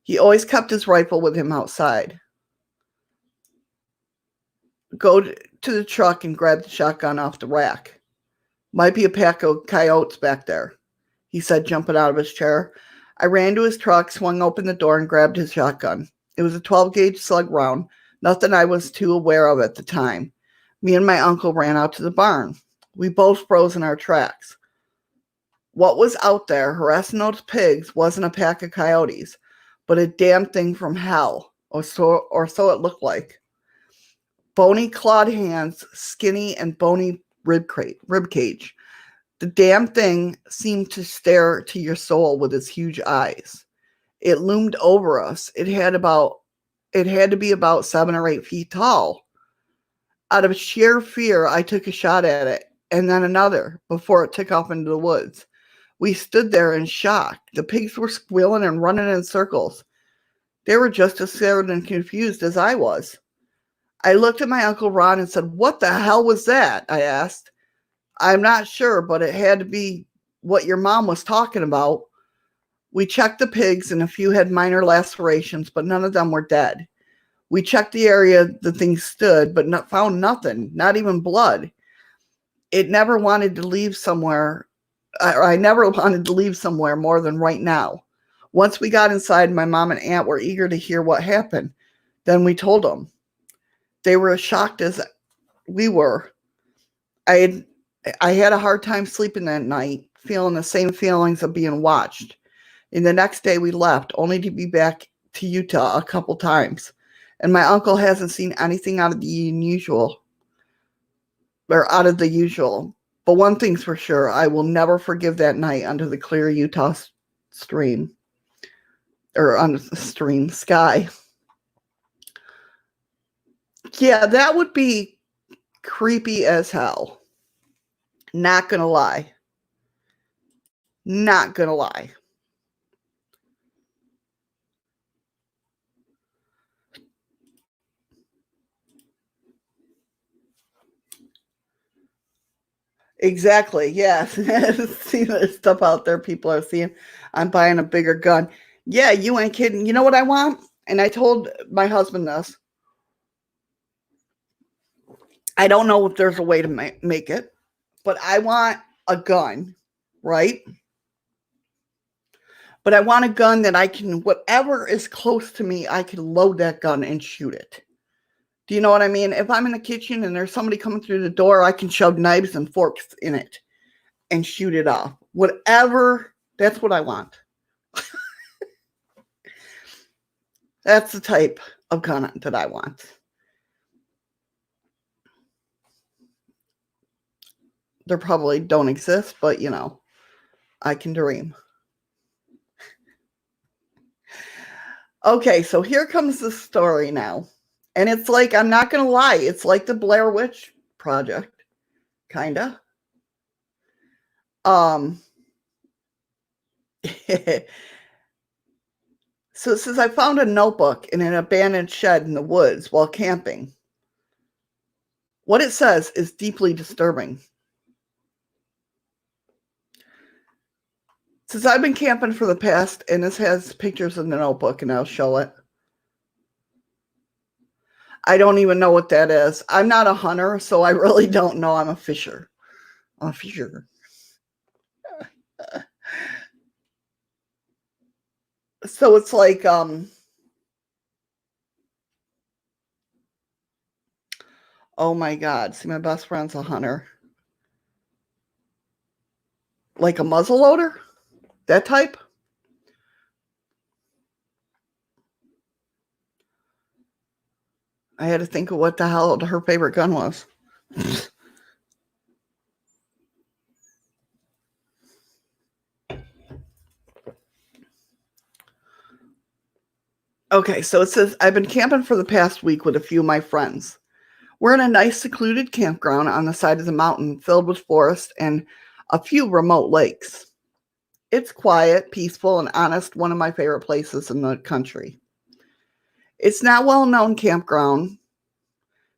He always kept his rifle with him outside. Go to the truck and grab the shotgun off the rack. Might be a pack of coyotes back there, he said, jumping out of his chair. I ran to his truck, swung open the door, and grabbed his shotgun. It was a 12-gauge slug round, nothing I was too aware of at the time. Me and my uncle ran out to the barn. We both froze in our tracks. What was out there harassing those pigs wasn't a pack of coyotes, but a damn thing from hell, or so it looked like. Bony clawed hands, skinny and bony rib cage. The damn thing seemed to stare to your soul with its huge eyes. It loomed over us. It had to be about 7 or 8 feet tall. Out of sheer fear, I took a shot at it, and then another, before it took off into the woods. We stood there in shock. The pigs were squealing and running in circles. They were just as scared and confused as I was. I looked at my Uncle Ron and said, "What the hell was that?" I asked. I'm not sure, but it had to be what your mom was talking about. We checked the pigs, and a few had minor lacerations, but none of them were dead. We checked the area the thing stood, but found nothing, not even blood. It never wanted to leave somewhere. I never wanted to leave somewhere more than right now. Once we got inside, my mom and aunt were eager to hear what happened. Then we told them. They were as shocked as we were. I had a hard time sleeping that night, feeling the same feelings of being watched. And the next day we left, only to be back to Utah a couple times. And my uncle hasn't seen anything out of the usual. But one thing's for sure, I will never forgive that night under the clear Utah stream. Or under the stream sky. Yeah, that would be creepy as hell. Not gonna lie. Not gonna lie. Exactly. Yes. See the stuff out there people are seeing. I'm buying a bigger gun. Yeah, you ain't kidding. You know what I want? And I told my husband this. I don't know if there's a way to make it, but I want a gun, right? But I want a gun that I can, whatever is close to me, I can load that gun and shoot it. Do you know what I mean? If I'm in the kitchen and there's somebody coming through the door, I can shove knives and forks in it and shoot it off. Whatever, that's what I want. That's the type of gun that I want. They probably don't exist, but you know, I can dream. Okay, so here comes the story now. And it's like, I'm not going to lie, it's like the Blair Witch Project, kind of. So it says, I found a notebook in an abandoned shed in the woods while camping. What it says is deeply disturbing. Since I've been camping for the past, and this has pictures in the notebook, and I'll show it. I don't even know what that is. I'm not a hunter, so I really don't know. I'm a fisher. I'm a fisher. So it's like, oh my God. See, my best friend's a hunter. Like a muzzleloader? That type? I had to think of what the hell her favorite gun was. Okay, so it says, I've been camping for the past week with a few of my friends. We're in a nice secluded campground on the side of the mountain filled with forest and a few remote lakes. It's quiet, peaceful, and honest, one of my favorite places in the country. It's not a well-known campground.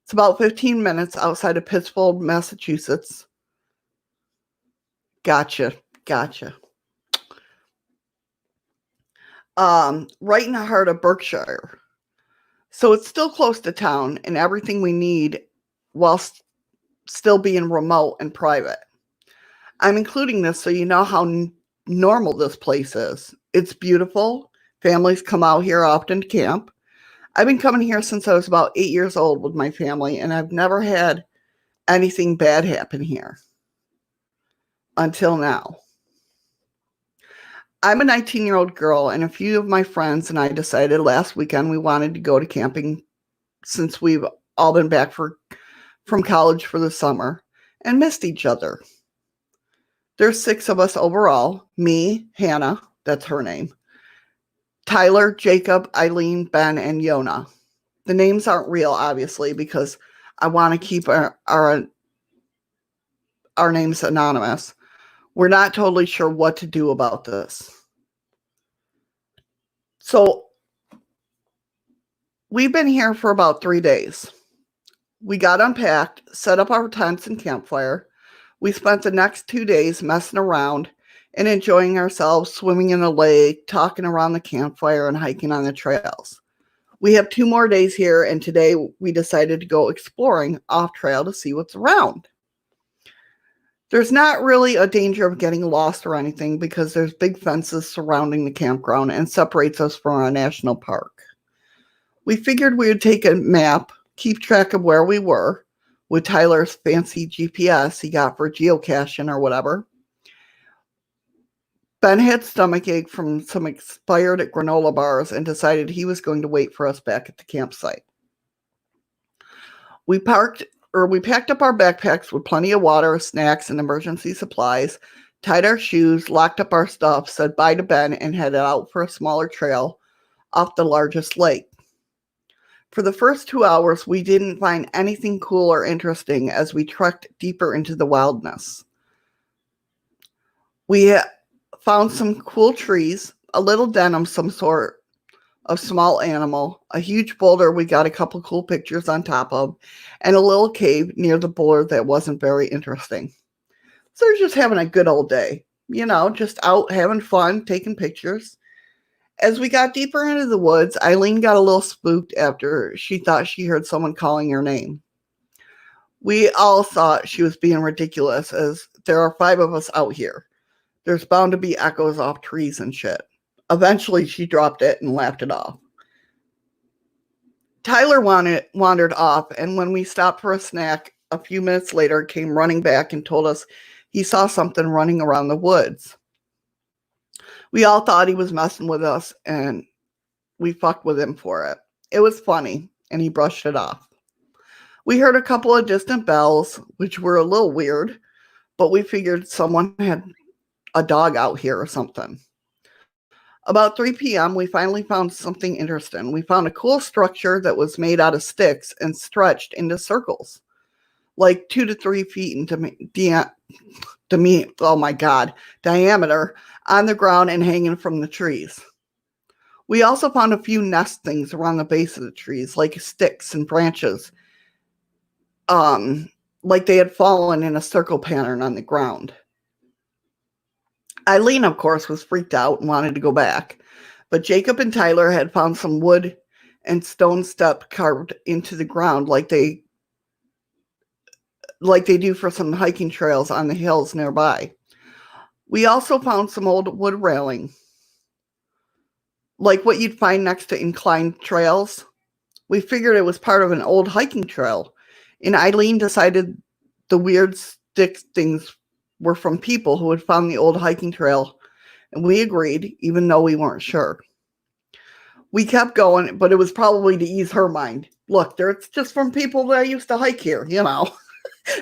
It's about 15 minutes outside of Pittsfield, Massachusetts. Gotcha, gotcha. Right in the heart of Berkshire. So it's still close to town and everything we need while still being remote and private. I'm including this so you know how normal this place is. It's beautiful. Families come out here often to camp. I've been coming here since I was about 8 years old with my family, and I've never had anything bad happen here until now. I'm a 19-year-old girl, and a few of my friends and I decided last weekend we wanted to go to camping since we've all been back from college for the summer and missed each other. There's 6 of us overall. Me, Hannah, that's her name, Tyler, Jacob, Eileen, Ben, and Yona. The names aren't real, obviously, because I want to keep our names anonymous. We're not totally sure what to do about this. So we've been here for about 3 days. We got unpacked, set up our tents and campfire. We spent the next 2 days messing around and enjoying ourselves, swimming in the lake, talking around the campfire, and hiking on the trails. We have 2 more days here, and today we decided to go exploring off trail to see what's around. There's not really a danger of getting lost or anything because there's big fences surrounding the campground and separates us from our national park. We figured we would take a map, keep track of where we were with Tyler's fancy GPS he got for geocaching or whatever. Ben had stomachache from some expired granola bars and decided he was going to wait for us back at the campsite. We packed up our backpacks with plenty of water, snacks, and emergency supplies, tied our shoes, locked up our stuff, said bye to Ben, and headed out for a smaller trail off the largest lake. For the first 2 hours, we didn't find anything cool or interesting as we trekked deeper into the wildness. We found some cool trees, a little den of some sort of small animal, a huge boulder we got a couple cool pictures on top of, and a little cave near the boulder that wasn't very interesting. So they're just having a good old day, just out having fun, taking pictures. As we got deeper into the woods, Eileen got a little spooked after she thought she heard someone calling her name. We all thought she was being ridiculous, as there are 5 of us out here. There's bound to be echoes off trees and shit. Eventually, she dropped it and laughed it off. Tyler wandered off, and when we stopped for a snack, a few minutes later, came running back and told us he saw something running around the woods. We all thought he was messing with us, and we fucked with him for it. It was funny, and he brushed it off. We heard a couple of distant bells, which were a little weird, but we figured someone had a dog out here or something. About 3 p.m., we finally found something interesting. We found a cool structure that was made out of sticks and stretched into circles, like 2 to 3 feet into diameter on the ground and hanging from the trees. We also found a few nest things around the base of the trees, like sticks and branches, like they had fallen in a circle pattern on the ground. Eileen, of course, was freaked out and wanted to go back, but Jacob and Tyler had found some wood and stone step carved into the ground like they do for some hiking trails on the hills nearby. We also found some old wood railing, like what you'd find next to inclined trails. We figured it was part of an old hiking trail, and Eileen decided the weird stick things were from people who had found the old hiking trail, and we agreed, even though we weren't sure. We kept going, but it was probably to ease her mind. Look, it's just from people that used to hike here,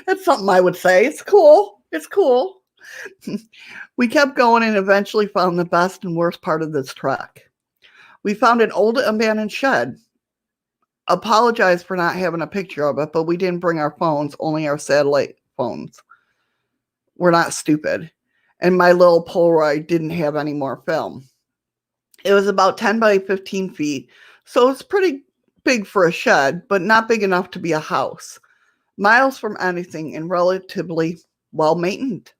That's something I would say. It's cool. It's cool. We kept going and eventually found the best and worst part of this trek. We found an old abandoned shed. Apologize for not having a picture of it, but we didn't bring our phones, only our satellite phones. We're not stupid. And my little Polaroid didn't have any more film. It was about 10 by 15 feet, so it's pretty big for a shed, but not big enough to be a house. Miles from anything and relatively well maintained.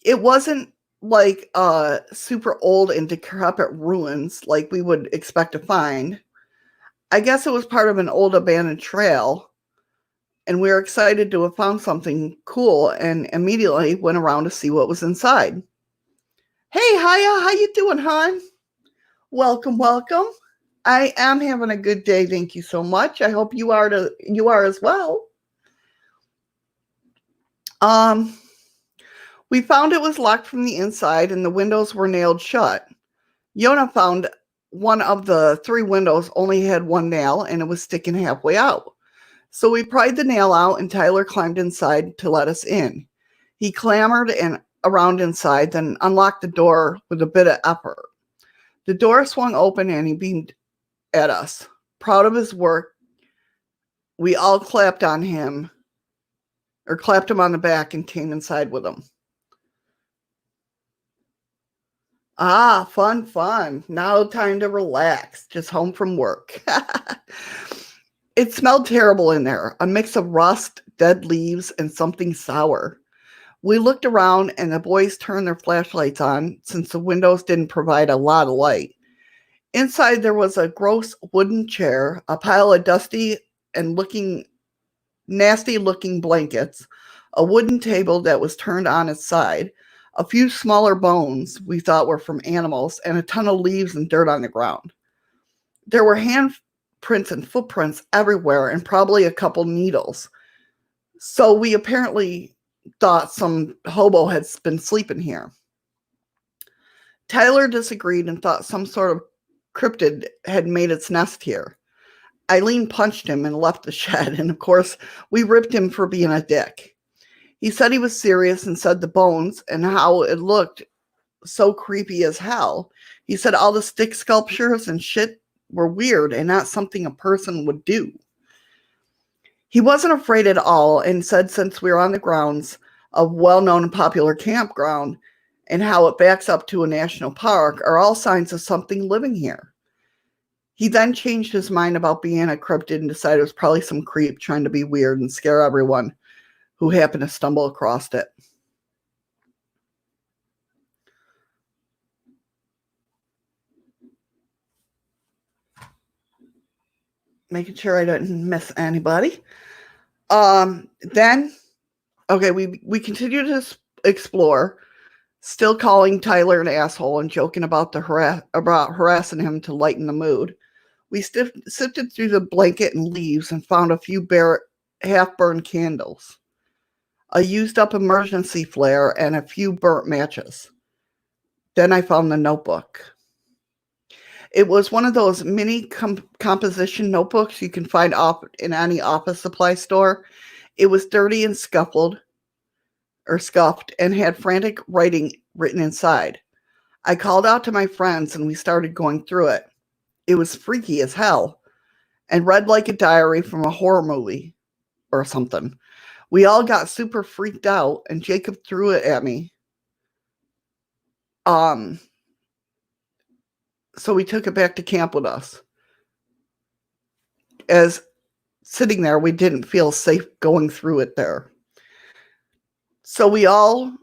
It wasn't like super old and decrepit ruins like we would expect to find. I guess it was part of an old abandoned trail, and we were excited to have found something cool and immediately went around to see what was inside. Hey, hiya, how you doing, hon? Welcome, welcome. I am having a good day, thank you so much. I hope you are as well. We found it was locked from the inside and the windows were nailed shut. Yona found one of the 3 windows only had one nail and it was sticking halfway out. So we pried the nail out and Tyler climbed inside to let us in. He clambered around inside, then unlocked the door with a bit of effort. The door swung open and he beamed at us. Proud of his work, we all clapped him on the back and came inside with him. Ah, fun. Now time to relax. Just home from work. It smelled terrible in there. A mix of rust, dead leaves, and something sour. We looked around and the boys turned their flashlights on since the windows didn't provide a lot of light. Inside there was a gross wooden chair, a pile of dusty and nasty looking blankets, a wooden table that was turned on its side, a few smaller bones we thought were from animals, and a ton of leaves and dirt on the ground. There were handprints and footprints everywhere and probably a couple needles. So we apparently thought some hobo had been sleeping here. Tyler disagreed and thought some sort of cryptid had made its nest here. Eileen punched him and left the shed, and of course, we ripped him for being a dick. He said he was serious and said the bones and how it looked so creepy as hell. He said all the stick sculptures and shit were weird and not something a person would do. He wasn't afraid at all and said since we were on the grounds of well-known and popular campground and how it backs up to a national park are all signs of something living here. He then changed his mind about being a cryptid and decided it was probably some creep trying to be weird and scare everyone who happened to stumble across it. Making sure I didn't miss anybody. Then, okay, we continued to explore, still calling Tyler an asshole and joking about about harassing him to lighten the mood. We sifted through the blanket and leaves and found a few bare, half-burned candles, a used-up emergency flare, and a few burnt matches. Then I found the notebook. It was one of those mini composition notebooks you can find in any office supply store. It was dirty and scuffed and had frantic writing written inside. I called out to my friends and we started going through it. It was freaky as hell and read like a diary from a horror movie or something. We all got super freaked out and Jacob threw it at me. So we took it back to camp with us. As sitting there, we didn't feel safe going through it there. So we all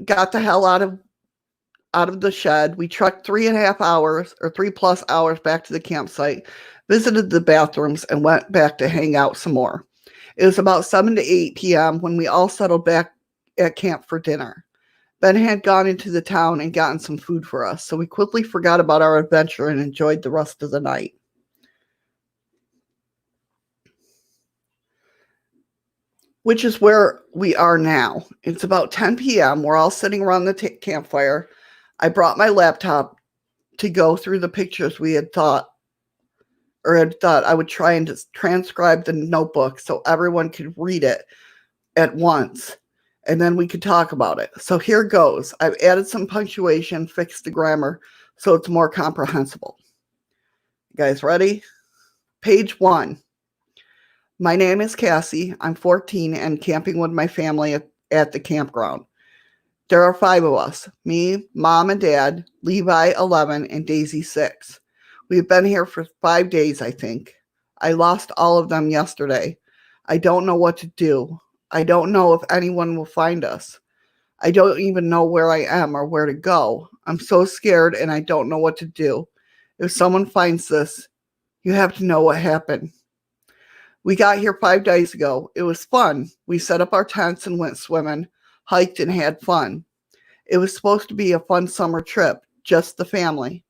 got the hell out of the shed. We trucked 3.5 hours or 3+ hours back to the campsite, visited the bathrooms, and went back to hang out some more. It was about 7 to 8 p.m. when we all settled back at camp for dinner. Ben had gone into the town and gotten some food for us, so we quickly forgot about our adventure and enjoyed the rest of the night. Which is where we are now. It's about 10 p.m. We're all sitting around the campfire. I brought my laptop to go through the pictures we had thought I would try and just transcribe the notebook so everyone could read it at once. And then we could talk about it. So here goes. I've added some punctuation, fixed the grammar so it's more comprehensible. You guys ready? Page 1. My name is Cassie. I'm 14 and camping with my family at the campground. There are 5 of us, me, Mom and Dad, Levi 11, and Daisy 6. We've been here for 5 days, I think. I lost all of them yesterday. I don't know what to do. I don't know if anyone will find us. I don't even know where I am or where to go. I'm so scared and I don't know what to do. If someone finds this, you have to know what happened. We got here 5 days ago. It was fun. We set up our tents and went swimming, hiked and had fun. It was supposed to be a fun summer trip, just the family.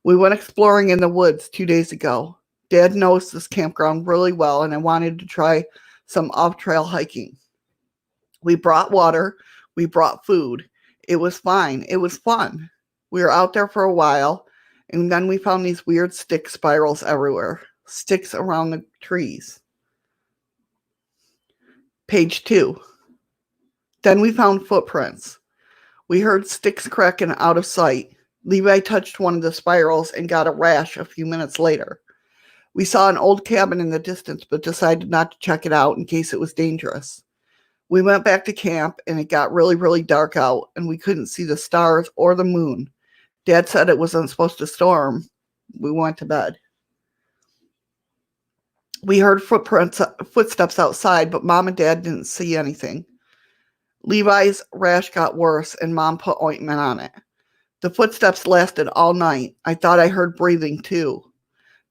We went exploring in the woods 2 days ago. Dad knows this campground really well and I wanted to try some off-trail hiking. We brought water. We brought food. It was fine. It was fun. We were out there for a while, and then we found these weird stick spirals everywhere, sticks around the trees. Page 2. Then we found footprints. We heard sticks cracking out of sight. Levi touched one of the spirals and got a rash a few minutes later. We saw an old cabin in the distance, but decided not to check it out in case it was dangerous. We went back to camp, and it got really, really dark out, and we couldn't see the stars or the moon. Dad said it wasn't supposed to storm. We went to bed. We heard footsteps outside, but Mom and Dad didn't see anything. Levi's rash got worse, and Mom put ointment on it. The footsteps lasted all night. I thought I heard breathing, too.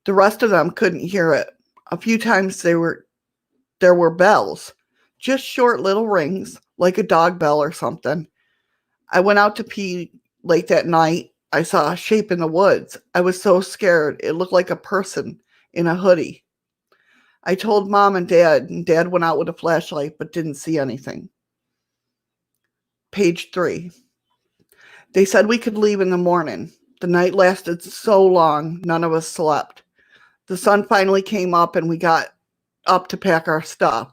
The rest of them couldn't hear it. A few times there were bells. Just short little rings, like a dog bell or something. I went out to pee late that night. I saw a shape in the woods. I was so scared. It looked like a person in a hoodie. I told Mom and Dad went out with a flashlight but didn't see anything. Page 3. They said we could leave in the morning. The night lasted so long, none of us slept. The sun finally came up and we got up to pack our stuff.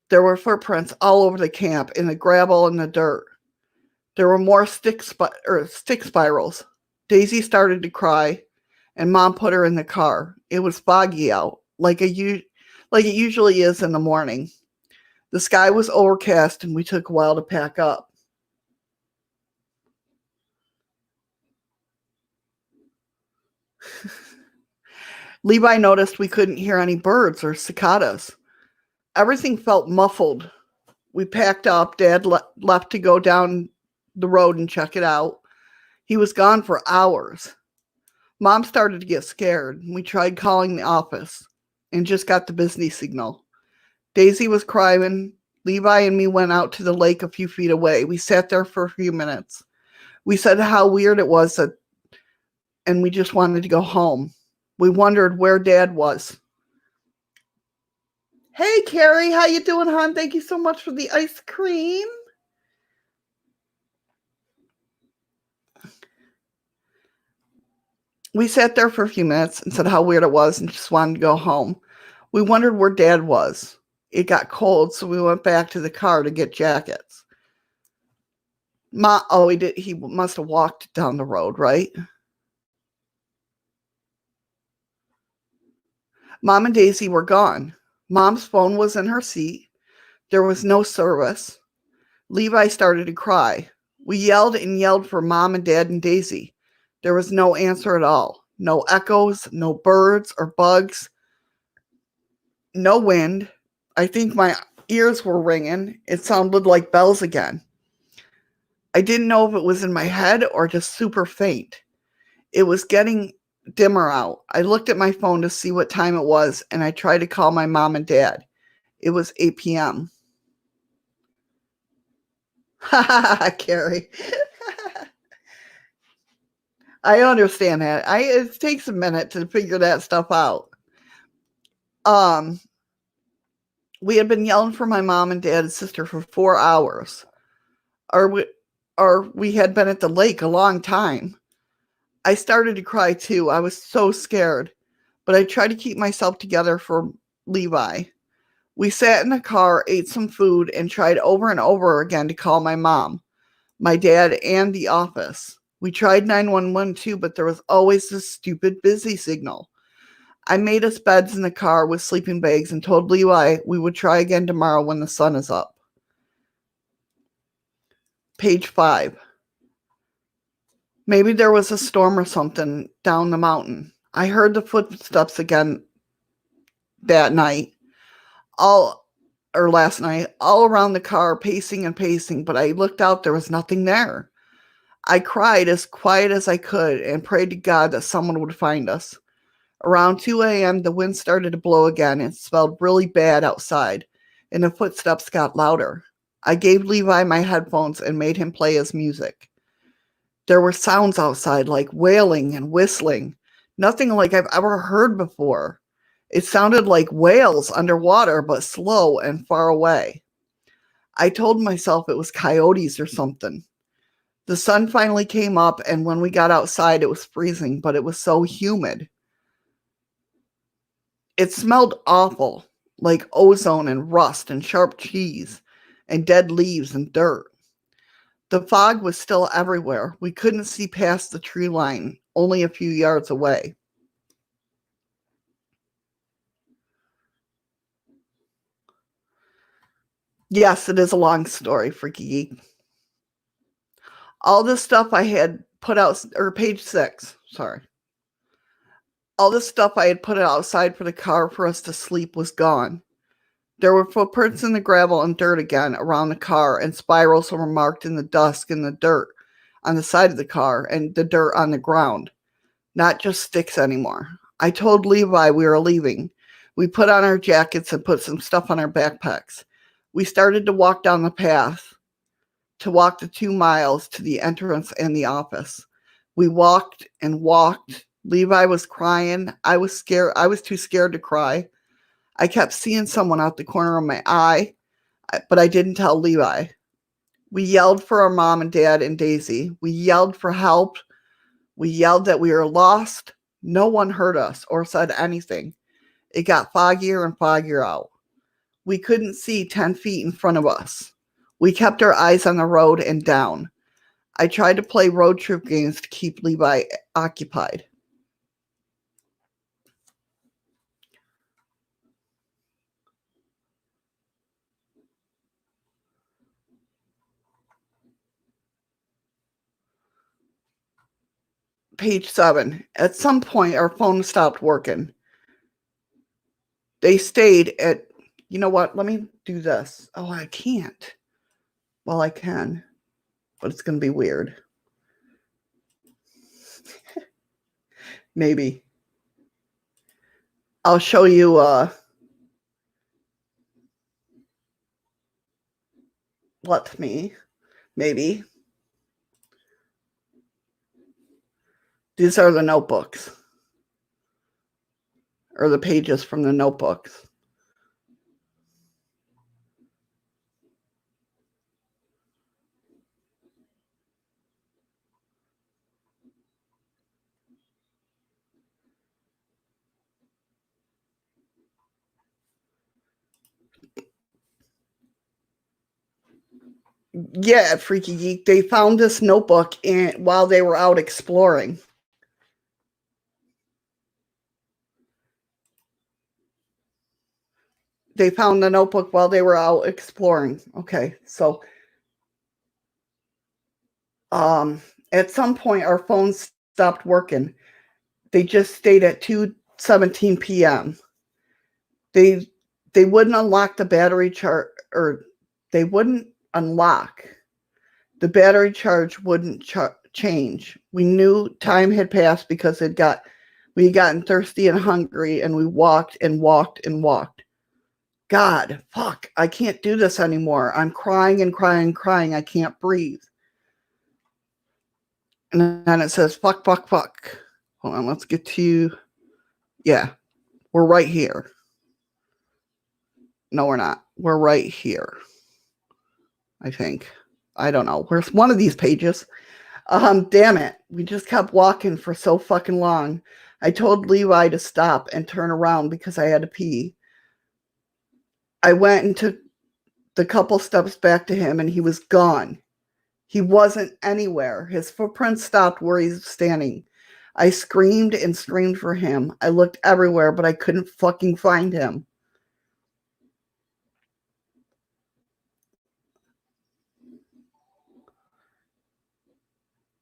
There were footprints all over the camp, in the gravel and the dirt. There were more stick spirals. Daisy started to cry, and Mom put her in the car. It was foggy out, like it usually is in the morning. The sky was overcast, and we took a while to pack up. Levi noticed we couldn't hear any birds or cicadas. Everything felt muffled. We packed up. Dad left to go down the road and check it out. He was gone for hours. Mom started to get scared. We tried calling the office and just got the busy signal. Daisy was crying. Levi and me went out to the lake a few feet away. We sat there for a few minutes. We said how weird it was and we just wanted to go home. We wondered where Dad was. Hey, Carrie, how you doing, hon? Thank you so much for the ice cream. We sat there for a few minutes and said how weird it was and just wanted to go home. We wondered where Dad was. It got cold, so we went back to the car to get jackets. He must have walked down the road, right? Mom and Daisy were gone. Mom's phone was in her seat. There was no service. Levi started to cry. We yelled and yelled for Mom and Dad and Daisy. There was no answer at all. No echoes, no birds or bugs, no wind. I think my ears were ringing. It sounded like bells again. I didn't know if it was in my head or just super faint. It was getting dimmer out. I looked at my phone to see what time it was, and I tried to call my mom and dad. It was 8 p.m. Ha ha ha, Carrie. I understand that. It takes a minute to figure that stuff out. We had been yelling for my mom and dad and sister for 4 hours. Or we had been at the lake a long time. I started to cry too. I was so scared, but I tried to keep myself together for Levi. We sat in the car, ate some food, and tried over and over again to call my mom, my dad, and the office. We tried 911 too, but there was always this stupid busy signal. I made us beds in the car with sleeping bags and told Levi we would try again tomorrow when the sun is up. Page 5. Maybe there was a storm or something down the mountain. I heard the footsteps again that night, last night, all around the car, pacing and pacing, but I looked out, there was nothing there. I cried as quiet as I could and prayed to God that someone would find us. Around 2 a.m., the wind started to blow again. It smelled really bad outside, and the footsteps got louder. I gave Levi my headphones and made him play his music. There were sounds outside like wailing and whistling, nothing like I've ever heard before. It sounded like whales underwater, but slow and far away. I told myself it was coyotes or something. The sun finally came up, and when we got outside, it was freezing, but it was so humid. It smelled awful, like ozone and rust and sharp cheese and dead leaves and dirt. The fog was still everywhere. We couldn't see past the tree line, only a few yards away. Yes, it is a long story, Freaky Geek. All this stuff I had put out, or page 6, sorry. All the stuff I had put outside for the car for us to sleep was gone. There were footprints in the gravel and dirt again around the car, and spirals were marked in the dust and the dirt on the side of the car and the dirt on the ground. Not just sticks anymore. I told Levi we were leaving. We put on our jackets and put some stuff on our backpacks. We started to walk down the path, to walk the 2 miles to the entrance and the office. We walked and walked. Levi was crying. I was scared. I was too scared to cry. I kept seeing someone out the corner of my eye, but I didn't tell Levi. We yelled for our mom and dad and Daisy. We yelled for help. We yelled that we were lost. No one heard us or said anything. It got foggier and foggier out. We couldn't see 10 feet in front of us. We kept our eyes on the road and down. I tried to play road trip games to keep Levi occupied. Page 7. At some point, our phone stopped working. They stayed at, you know what? Let me do this. Oh, I can't. Well, I can, but it's going to be weird. Maybe. I'll show you, let me, maybe. These are the notebooks, or the pages from the notebooks. Yeah, Freaky Geek. They found this notebook while they were out exploring. They found the notebook while they were out exploring. Okay, so at some point our phones stopped working. They just stayed at 2:17 p.m. They wouldn't unlock the battery charge, or they wouldn't unlock. The battery charge wouldn't change. We knew time had passed because we had gotten thirsty and hungry, and we walked and walked and walked. God, fuck, I can't do this anymore. I'm crying and crying and crying. I can't breathe. And then it says, fuck, fuck, fuck. Hold on, let's get to, yeah, we're right here. No, we're not. We're right here. I think. I don't know. Where's one of these pages? Damn it. We just kept walking for so fucking long. I told Levi to stop and turn around because I had to pee. I went and took the couple steps back to him, and he was gone. He wasn't anywhere. His footprints stopped where he was standing. I screamed and screamed for him. I looked everywhere, but I couldn't fucking find him.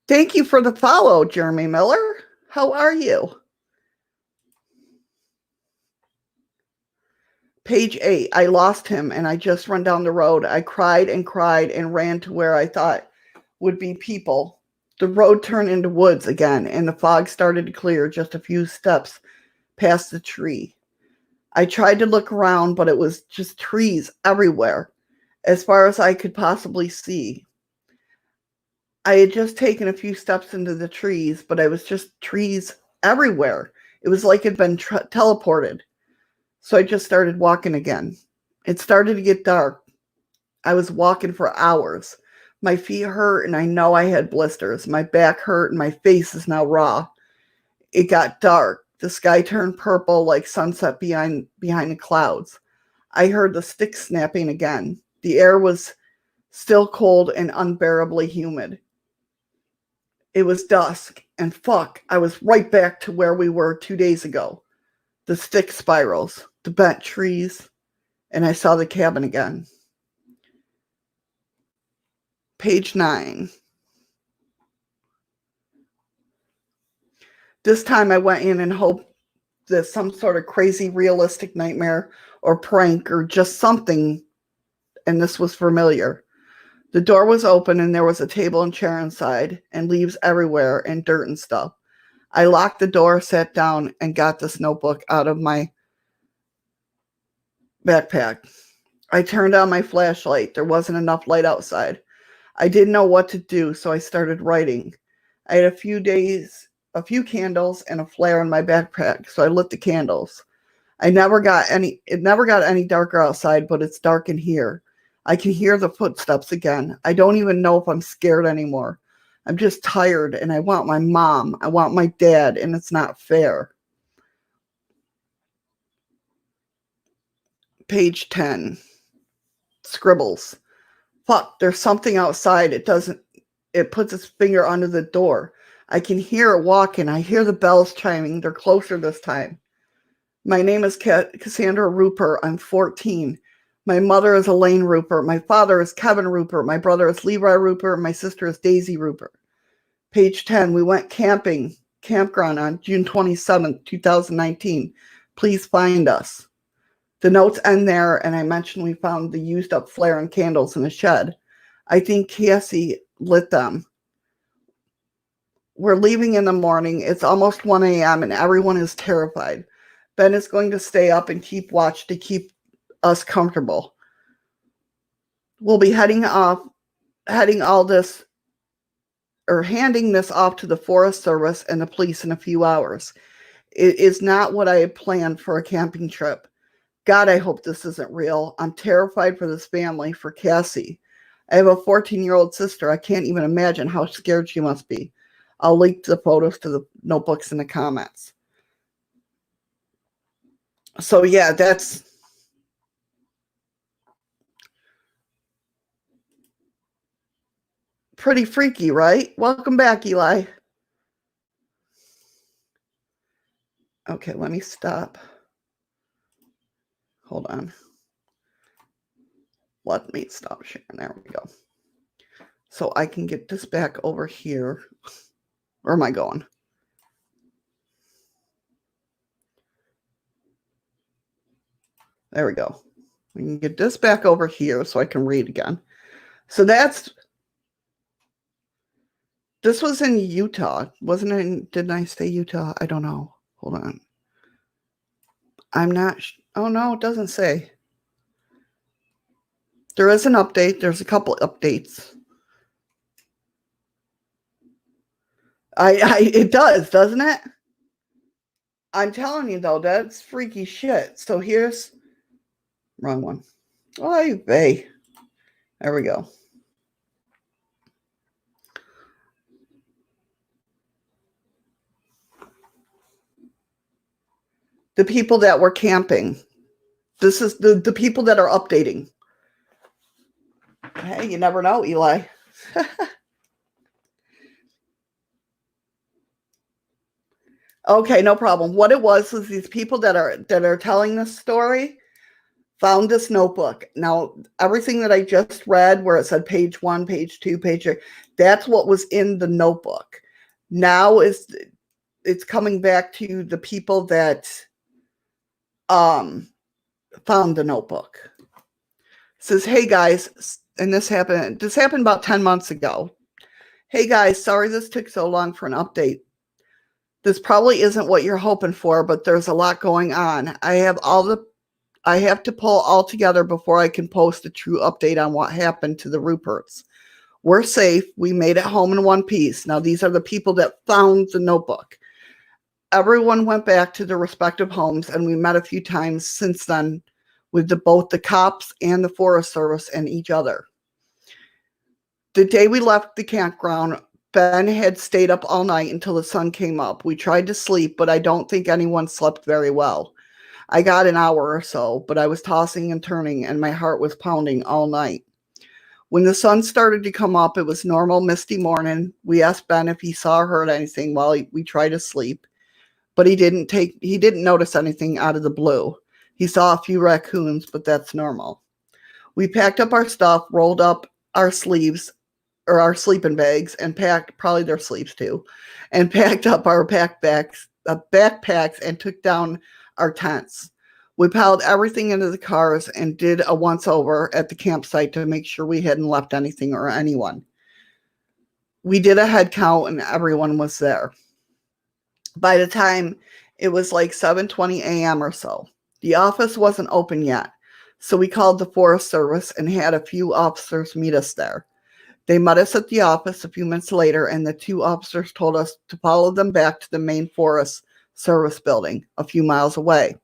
Thank you for the follow, Jeremy Miller. How are you? Page 8, I lost him and I just run down the road. I cried and ran to where I thought would be people. The road turned into woods again and the fog started to clear just a few steps past the tree. I tried to look around, but it was just trees everywhere, as far as I could possibly see. I had just taken a few steps into the trees, but it was just trees everywhere. It was like it had been teleported. So I just started walking again. It started to get dark. I was walking for hours. My feet hurt and I know I had blisters. My back hurt and my face is now raw. It got dark. The sky turned purple like sunset behind the clouds. I heard the sticks snapping again. The air was still cold and unbearably humid. It was dusk and fuck, I was right back to where we were 2 days ago. The stick spirals, the bent trees, and I saw the cabin again. Page 9. This time I went in and hoped that some sort of crazy realistic nightmare or prank or just something, and this was familiar. The door was open and there was a table and chair inside and leaves everywhere and dirt and stuff. I locked the door, sat down, and got this notebook out of my backpack. I turned on my flashlight. There wasn't enough light outside. I didn't know what to do, so I started writing. I had a few candles and a flare in my backpack, so I lit the candles. It never got any darker outside, but it's dark in here. I can hear the footsteps again. I don't even know if I'm scared anymore. I'm just tired and I want my mom. I want my dad, and it's not fair. Page 10. Scribbles. Fuck, there's something outside. It puts its finger under the door. I can hear it walking. I hear the bells chiming. They're closer this time. My name is Cassandra Rupert. I'm 14. My mother is Elaine Rupert. My father is Kevin Rupert. My brother is Leroy Rupert. My sister is Daisy Rupert. Page 10. We went campground on June 27th, 2019. Please find us. The notes end there, and I mentioned we found the used up flare and candles in a shed. I think Cassie lit them. We're leaving in the morning. It's almost 1 a.m. and everyone is terrified. Ben is going to stay up and keep watch to keep us comfortable. We'll be handing this off to the Forest Service and the police in a few hours. It is not what I had planned for a camping trip. God, I hope this isn't real. I'm terrified for this family, for Cassie. I have a 14-year-old sister. I can't even imagine how scared she must be. I'll link the photos to the notebooks in the comments. So yeah, that's pretty freaky, right? Welcome back, Eli. Okay, let me stop. Hold on. Let me stop sharing. There we go. So I can get this back over here. Where am I going? There we go. We can get this back over here so I can read again. So this was in Utah. Wasn't it? Didn't I say Utah? I don't know. Hold on. I'm not. Oh, no, it doesn't say. There is an update. There's a couple updates. It does, doesn't it? I'm telling you, though, that's freaky shit. So here's... Wrong one. Oy vey. There we go. The people that were camping. This is the people that are updating. Hey, you never know, Eli. Okay, no problem. What it was is these people that are telling this story found this notebook. Now, everything that I just read, where it said page 1, page 2, page 3, that's what was in the notebook. Now it's coming back to the people that found the notebook. It says, "Hey guys," and this happened about 10 months ago. "Hey guys, sorry this took so long for an update. This probably isn't what you're hoping for, but there's a lot going on. I have to pull all together before I can post a true update on what happened to the Ruperts. We're safe. We made it home in one piece." Now, these are the people that found the notebook. "Everyone went back to their respective homes, and we met a few times since then with both the cops and the Forest Service and each other. The day we left the campground, Ben had stayed up all night until the sun came up. We tried to sleep, but I don't think anyone slept very well. I got an hour or so, but I was tossing and turning, and my heart was pounding all night. When the sun started to come up, it was normal misty morning. We asked Ben if he saw or heard anything while we tried to sleep, but he didn't notice anything out of the blue. He saw a few raccoons, but that's normal. We packed up our stuff, rolled up our sleeves or our sleeping bags, and packed probably their sleeves too, and packed up our backpacks and took down our tents. We piled everything into the cars and did a once over at the campsite to make sure we hadn't left anything or anyone. We did a head count and everyone was there. By the time it was like 7:20 a.m. or so, the office wasn't open yet, so we called the Forest Service and had a few officers meet us there. They met us at the office a few minutes later, and the two officers told us to follow them back to the main Forest Service building a few miles away.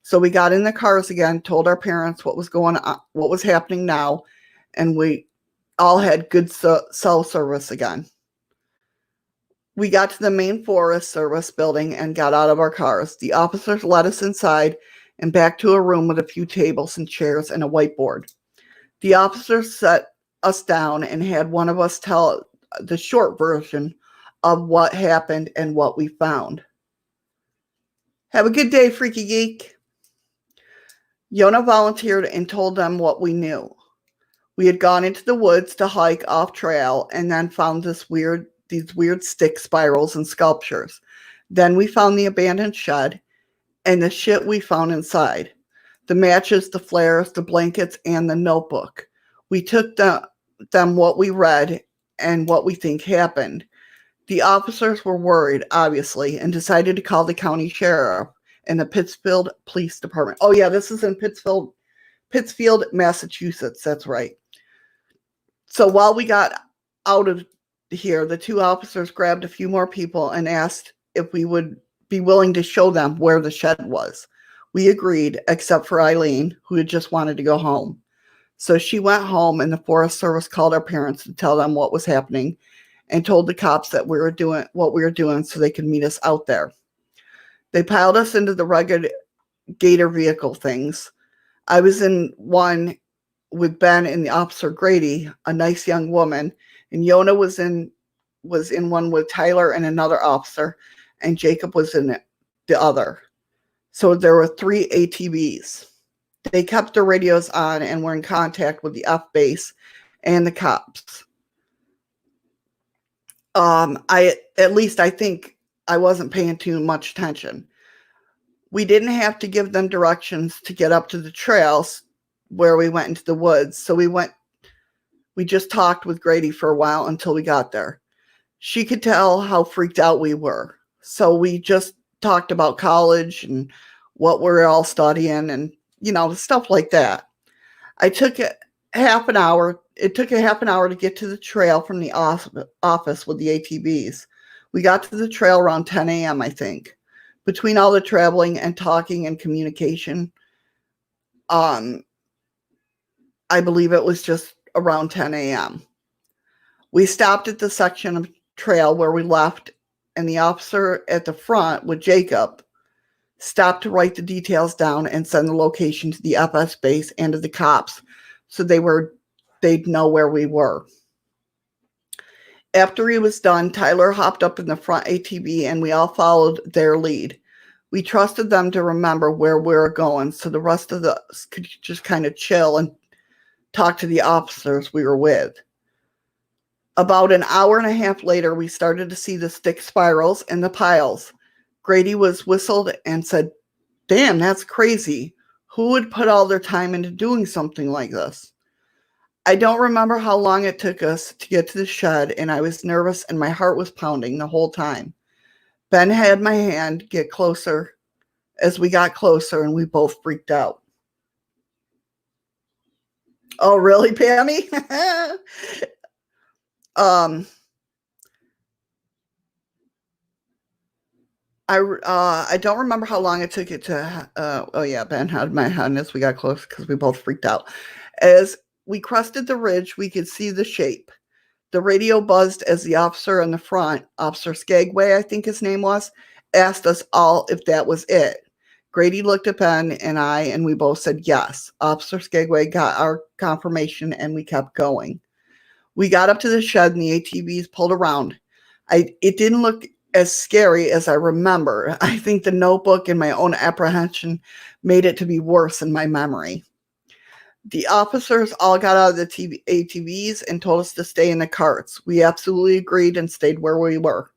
So we got in the cars again, told our parents what was going on, what was happening now, and we all had good cell service again. We got to the main Forest Service building and got out of our cars. The officers led us inside and back to a room with a few tables and chairs and a whiteboard. The officers set us down and had one of us tell the short version of what happened and what we found. Have a good day, Freaky Geek. Yona volunteered and told them what we knew. We had gone into the woods to hike off trail and then found these weird stick spirals and sculptures. Then we found the abandoned shed and the shit we found inside. The matches, the flares, the blankets, and the notebook. We took them what we read and what we think happened. The officers were worried, obviously, and decided to call the county sheriff and the Pittsfield Police Department. Oh, yeah, this is in Pittsfield, Massachusetts. That's right. So while we got out of here, the two officers grabbed a few more people and asked if we would be willing to show them where the shed was. We agreed, except for Eileen, who had just wanted to go home. So she went home, and the Forest Service called our parents to tell them what was happening and told the cops that we were doing what we were doing so they could meet us out there. They piled us into the rugged gator vehicle things. I was in one with Ben and the officer Grady, a nice young woman, and Yona was in one with Tyler and another officer, and Jacob was in the other. So there were 3 ATVs. They kept their radios on and were in contact with the F base and the cops. I think I wasn't paying too much attention. We didn't have to give them directions to get up to the trails where we went into the woods. So we just talked with Grady for a while until we got there. She could tell how freaked out we were. So we just talked about college and what we're all studying and, stuff like that. It took a half an hour to get to the trail from the office with the ATVs. We got to the trail around 10 a.m., I think. Between all the traveling and talking and communication, I believe it was just around 10 a.m. We stopped at the section of trail where we left, and the officer at the front with Jacob stopped to write the details down and send the location to the FS base and to the cops so they'd know where we were. After he was done, Tyler hopped up in the front ATV and we all followed their lead. We trusted them to remember where we were going so the rest of us could just kind of chill and talk to the officers we were with. About an hour and a half later, we started to see the stick spirals and the piles. Grady was whistled and said, "Damn, that's crazy. Who would put all their time into doing something like this?" I don't remember how long it took us to get to the shed, and I was nervous and my heart was pounding the whole time. Ben had my hand get closer as we got closer, and we both freaked out. Oh, really, Pammy? I don't remember how long it took it to. Oh yeah, Ben had my hand as we got close because we both freaked out. As we crested the ridge, we could see the shape. The radio buzzed as the officer in the front, Officer Skagway, I think his name was, asked us all if that was it. Grady looked at Ben and I, and we both said yes. Officer Skagway got our confirmation, and we kept going. We got up to the shed, and the ATVs pulled around. It didn't look as scary as I remember. I think the notebook and my own apprehension made it to be worse in my memory. The officers all got out of the ATVs and told us to stay in the carts. We absolutely agreed and stayed where we were.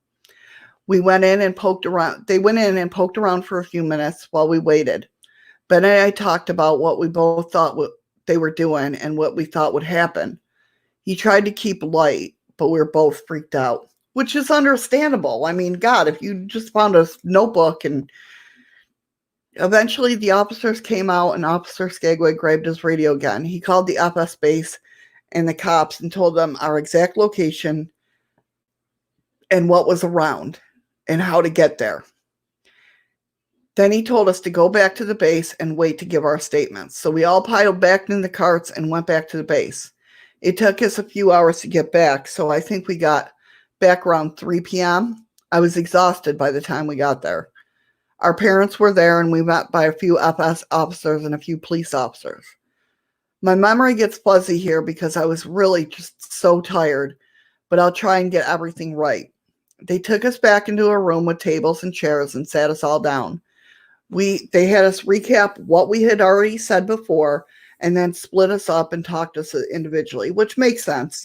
We went in and poked around. They went in and poked around for a few minutes while we waited. Ben and I talked about what we both thought they were doing and what we thought would happen. He tried to keep light, but we were both freaked out, which is understandable. I mean, God, if you just found a notebook and eventually the officers came out and Officer Skagway grabbed his radio again. He called the FS base and the cops and told them our exact location and what was around and how to get there. Then he told us to go back to the base and wait to give our statements. So we all piled back in the carts and went back to the base. It took us a few hours to get back, so I think we got back around 3 p.m. I was exhausted by the time we got there. Our parents were there, and we met by a few FS officers and a few police officers. My memory gets fuzzy here because I was really just so tired, but I'll try and get everything right. They took us back into a room with tables and chairs and sat us all down. They had us recap what we had already said before and then split us up and talked us individually, which makes sense,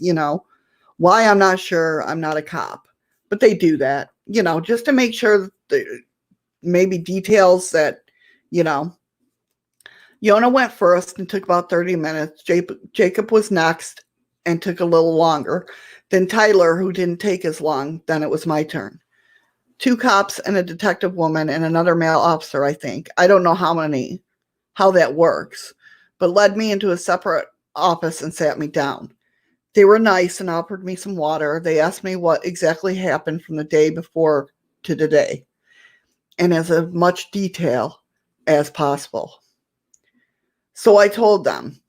Why, I'm not sure. I'm not a cop. But they do that, just to make sure that maybe details that, Yona went first and took about 30 minutes. Jacob was next and took a little longer. Then Tyler, who didn't take as long. Then it was my turn. 2 cops and a detective woman and another male officer, I think. I don't know how that works, but led me into a separate office and sat me down. They were nice and offered me some water. They asked me what exactly happened from the day before to today, and as much detail as possible. So I told them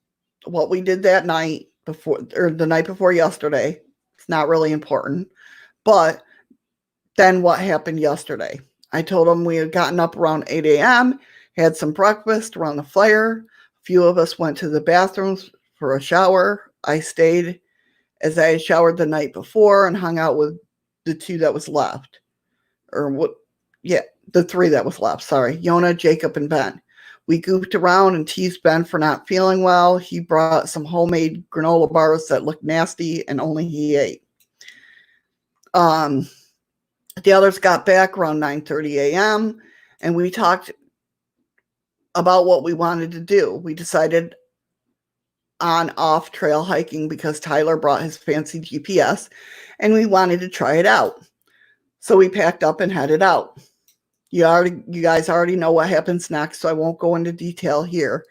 what we did that night before, or the night before yesterday. It's not really important, but then what happened yesterday. I told them we had gotten up around 8 a.m., had some breakfast around the fire. A few of us went to the bathrooms for a shower. I stayed as I had showered the night before and hung out with the 2 that was left. The 3 that was left, sorry. Yona, Jacob, and Ben. We goofed around and teased Ben for not feeling well. He brought some homemade granola bars that looked nasty and only he ate. The others got back around 9:30 a.m. and we talked about what we wanted to do. We decided on off trail hiking because Tyler brought his fancy GPS and we wanted to try it out. So we packed up and headed out. You guys already know what happens next, so I won't go into detail here.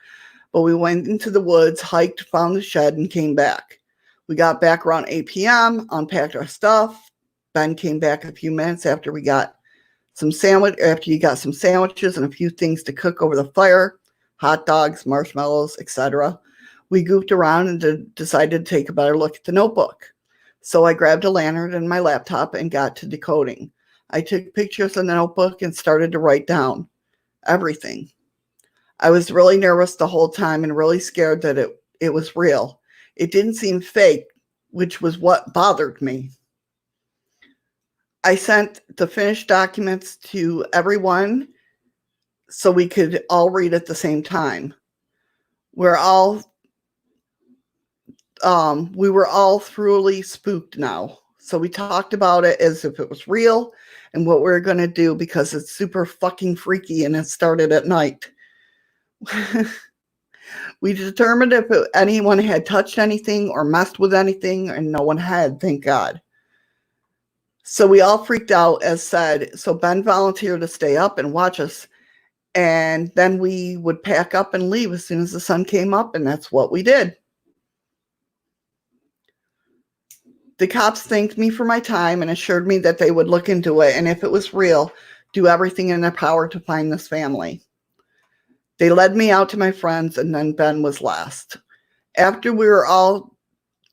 But we went into the woods, hiked, found the shed, and came back. We got back around 8 p.m., unpacked our stuff. Ben came back a few minutes after you got some sandwiches and a few things to cook over the fire, hot dogs, marshmallows, etc. We goofed around and decided to take a better look at the notebook. So I grabbed a lantern and my laptop and got to decoding. I took pictures in the notebook and started to write down everything. I was really nervous the whole time and really scared that it was real. It didn't seem fake, which was what bothered me. I sent the finished documents to everyone so we could all read at the same time. We were all thoroughly spooked now. So we talked about it as if it was real and what we were going to do because it's super fucking freaky and it started at night. We determined if anyone had touched anything or messed with anything, and no one had, thank God. So we all freaked out, as said. So Ben volunteered to stay up and watch us. And then we would pack up and leave as soon as the sun came up, and that's what we did. The cops thanked me for my time and assured me that they would look into it, and if it was real, do everything in their power to find this family. They led me out to my friends, and then Ben was last. After we were all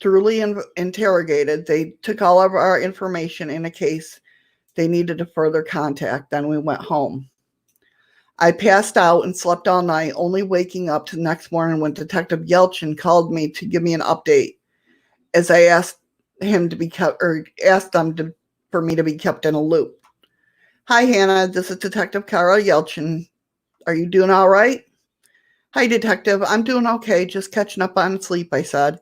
thoroughly interrogated, they took all of our information in a case they needed to further contact. Then we went home. I passed out and slept all night, only waking up the next morning when Detective Yelchin called me to give me an update, as I asked him to be kept, or asked them for me to be kept in a loop. Hi, Hannah. This is Detective Carol Yelchin. Are you doing all right? Hi, Detective. I'm doing okay. Just catching up on sleep, I said.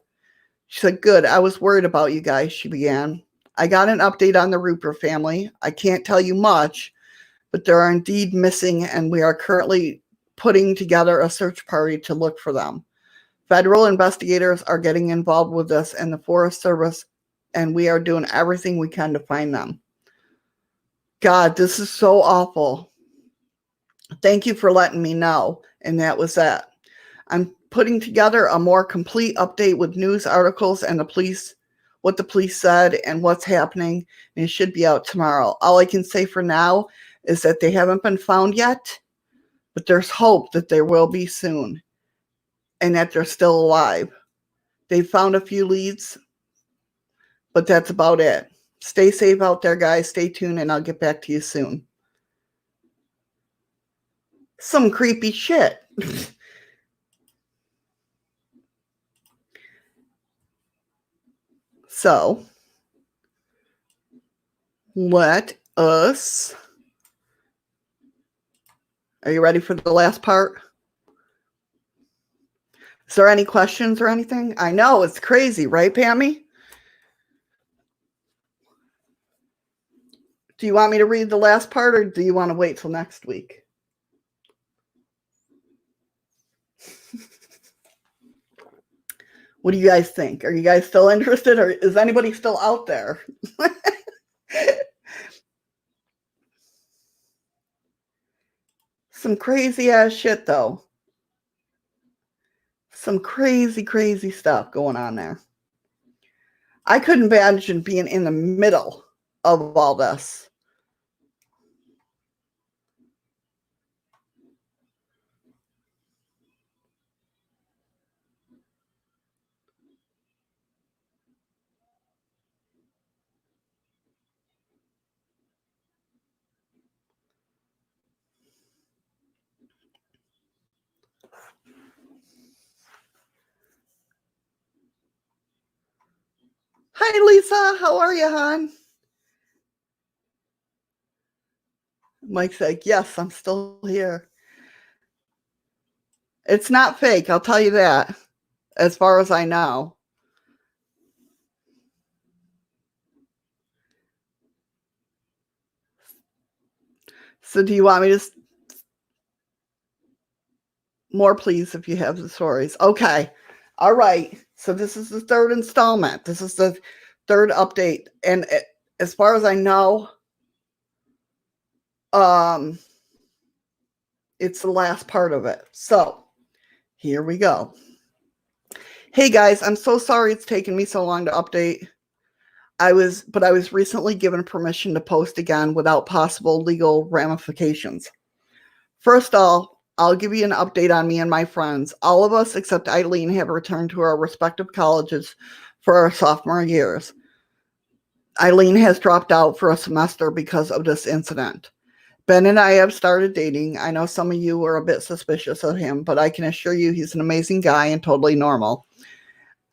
She said, good. I was worried about you guys, she began. I got an update on the Rupert family. I can't tell you much, but they are indeed missing, and we are currently putting together a search party to look for them. Federal investigators are getting involved with this and the Forest Service, and we are doing everything we can to find them. God, this is so awful. Thank you for letting me know. And that was that. I'm putting together a more complete update with news articles and what the police said and what's happening, and it should be out tomorrow. All I can say for now is that they haven't been found yet, but there's hope that there will be soon and that they're still alive. They found a few leads, but that's about it. Stay safe out there, guys. Stay tuned, and I'll get back to you soon. Some creepy shit. So, let us... Are you ready for the last part? Is there any questions or anything? I know, it's crazy, right, Pammy? Do you want me to read the last part, or do you want to wait till next week? What do you guys think? Are you guys still interested, or is anybody still out there? Some crazy ass shit, though. Some crazy, crazy stuff going on there. I couldn't imagine being in the middle of all this. Hi, Lisa. How are you, hon? Mike's like, yes, I'm still here. It's not fake, I'll tell you that, as far as I know. So do you want me to... More, please, if you have the stories. Okay. All right. So this is the third installment. This is the third update. And as far as I know, it's the last part of it. So here we go. Hey guys, I'm so sorry it's taken me so long to update. I was recently given permission to post again without possible legal ramifications. First off, I'll give you an update on me and my friends. All of us except Eileen have returned to our respective colleges for our sophomore years. Eileen has dropped out for a semester because of this incident. Ben and I have started dating. I know some of you were a bit suspicious of him, but I can assure you he's an amazing guy and totally normal.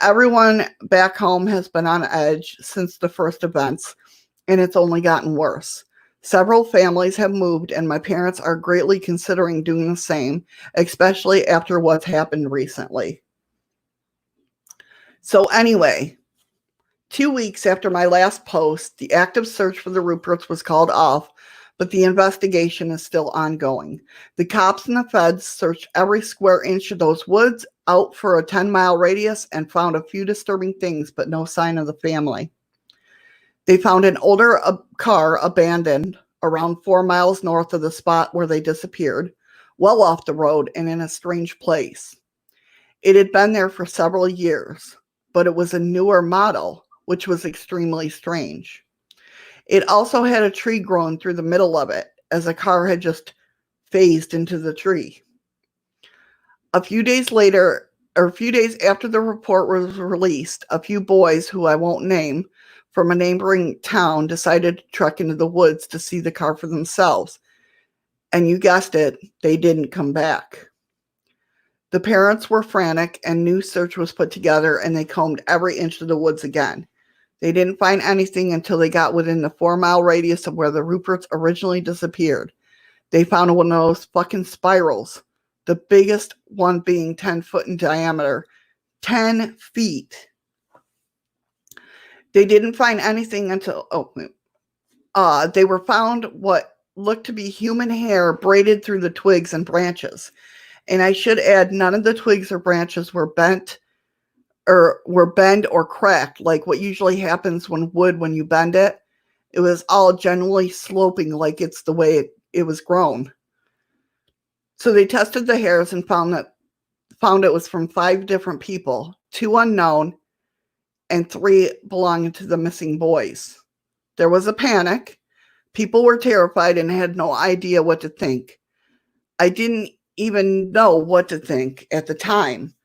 Everyone back home has been on edge since the first events, and it's only gotten worse. Several families have moved, and my parents are greatly considering doing the same, especially after what's happened recently. So, anyway, 2 weeks after my last post, the active search for the Ruperts was called off, but the investigation is still ongoing. The cops and the feds searched every square inch of those woods out for a 10-mile radius and found a few disturbing things, but no sign of the family. They found an older car abandoned around 4 miles north of the spot where they disappeared, well off the road and in a strange place. It had been there for several years, but it was a newer model, which was extremely strange. It also had a tree growing through the middle of it, as a car had just phased into the tree. A few days after the report was released, a few boys, who I won't name, from a neighboring town decided to trek into the woods to see the car for themselves. And you guessed it, they didn't come back. The parents were frantic, and new search was put together, and they combed every inch of the woods again. They didn't find anything until they got within the 4-mile radius of where the Ruperts originally disappeared. They found one of those fucking spirals, the biggest one being 10 foot in diameter. 10 feet. They didn't find anything until, they were found what looked to be human hair braided through the twigs and branches. And I should add, none of the twigs or branches were bent or cracked like what usually happens when you bend it. It was all generally sloping like it's the way it was grown. So they tested the hairs and found it was from 5 different people, 2 unknown and 3 belonging to the missing boys. There was a panic. People were terrified and had no idea what to think. I didn't even know what to think at the time.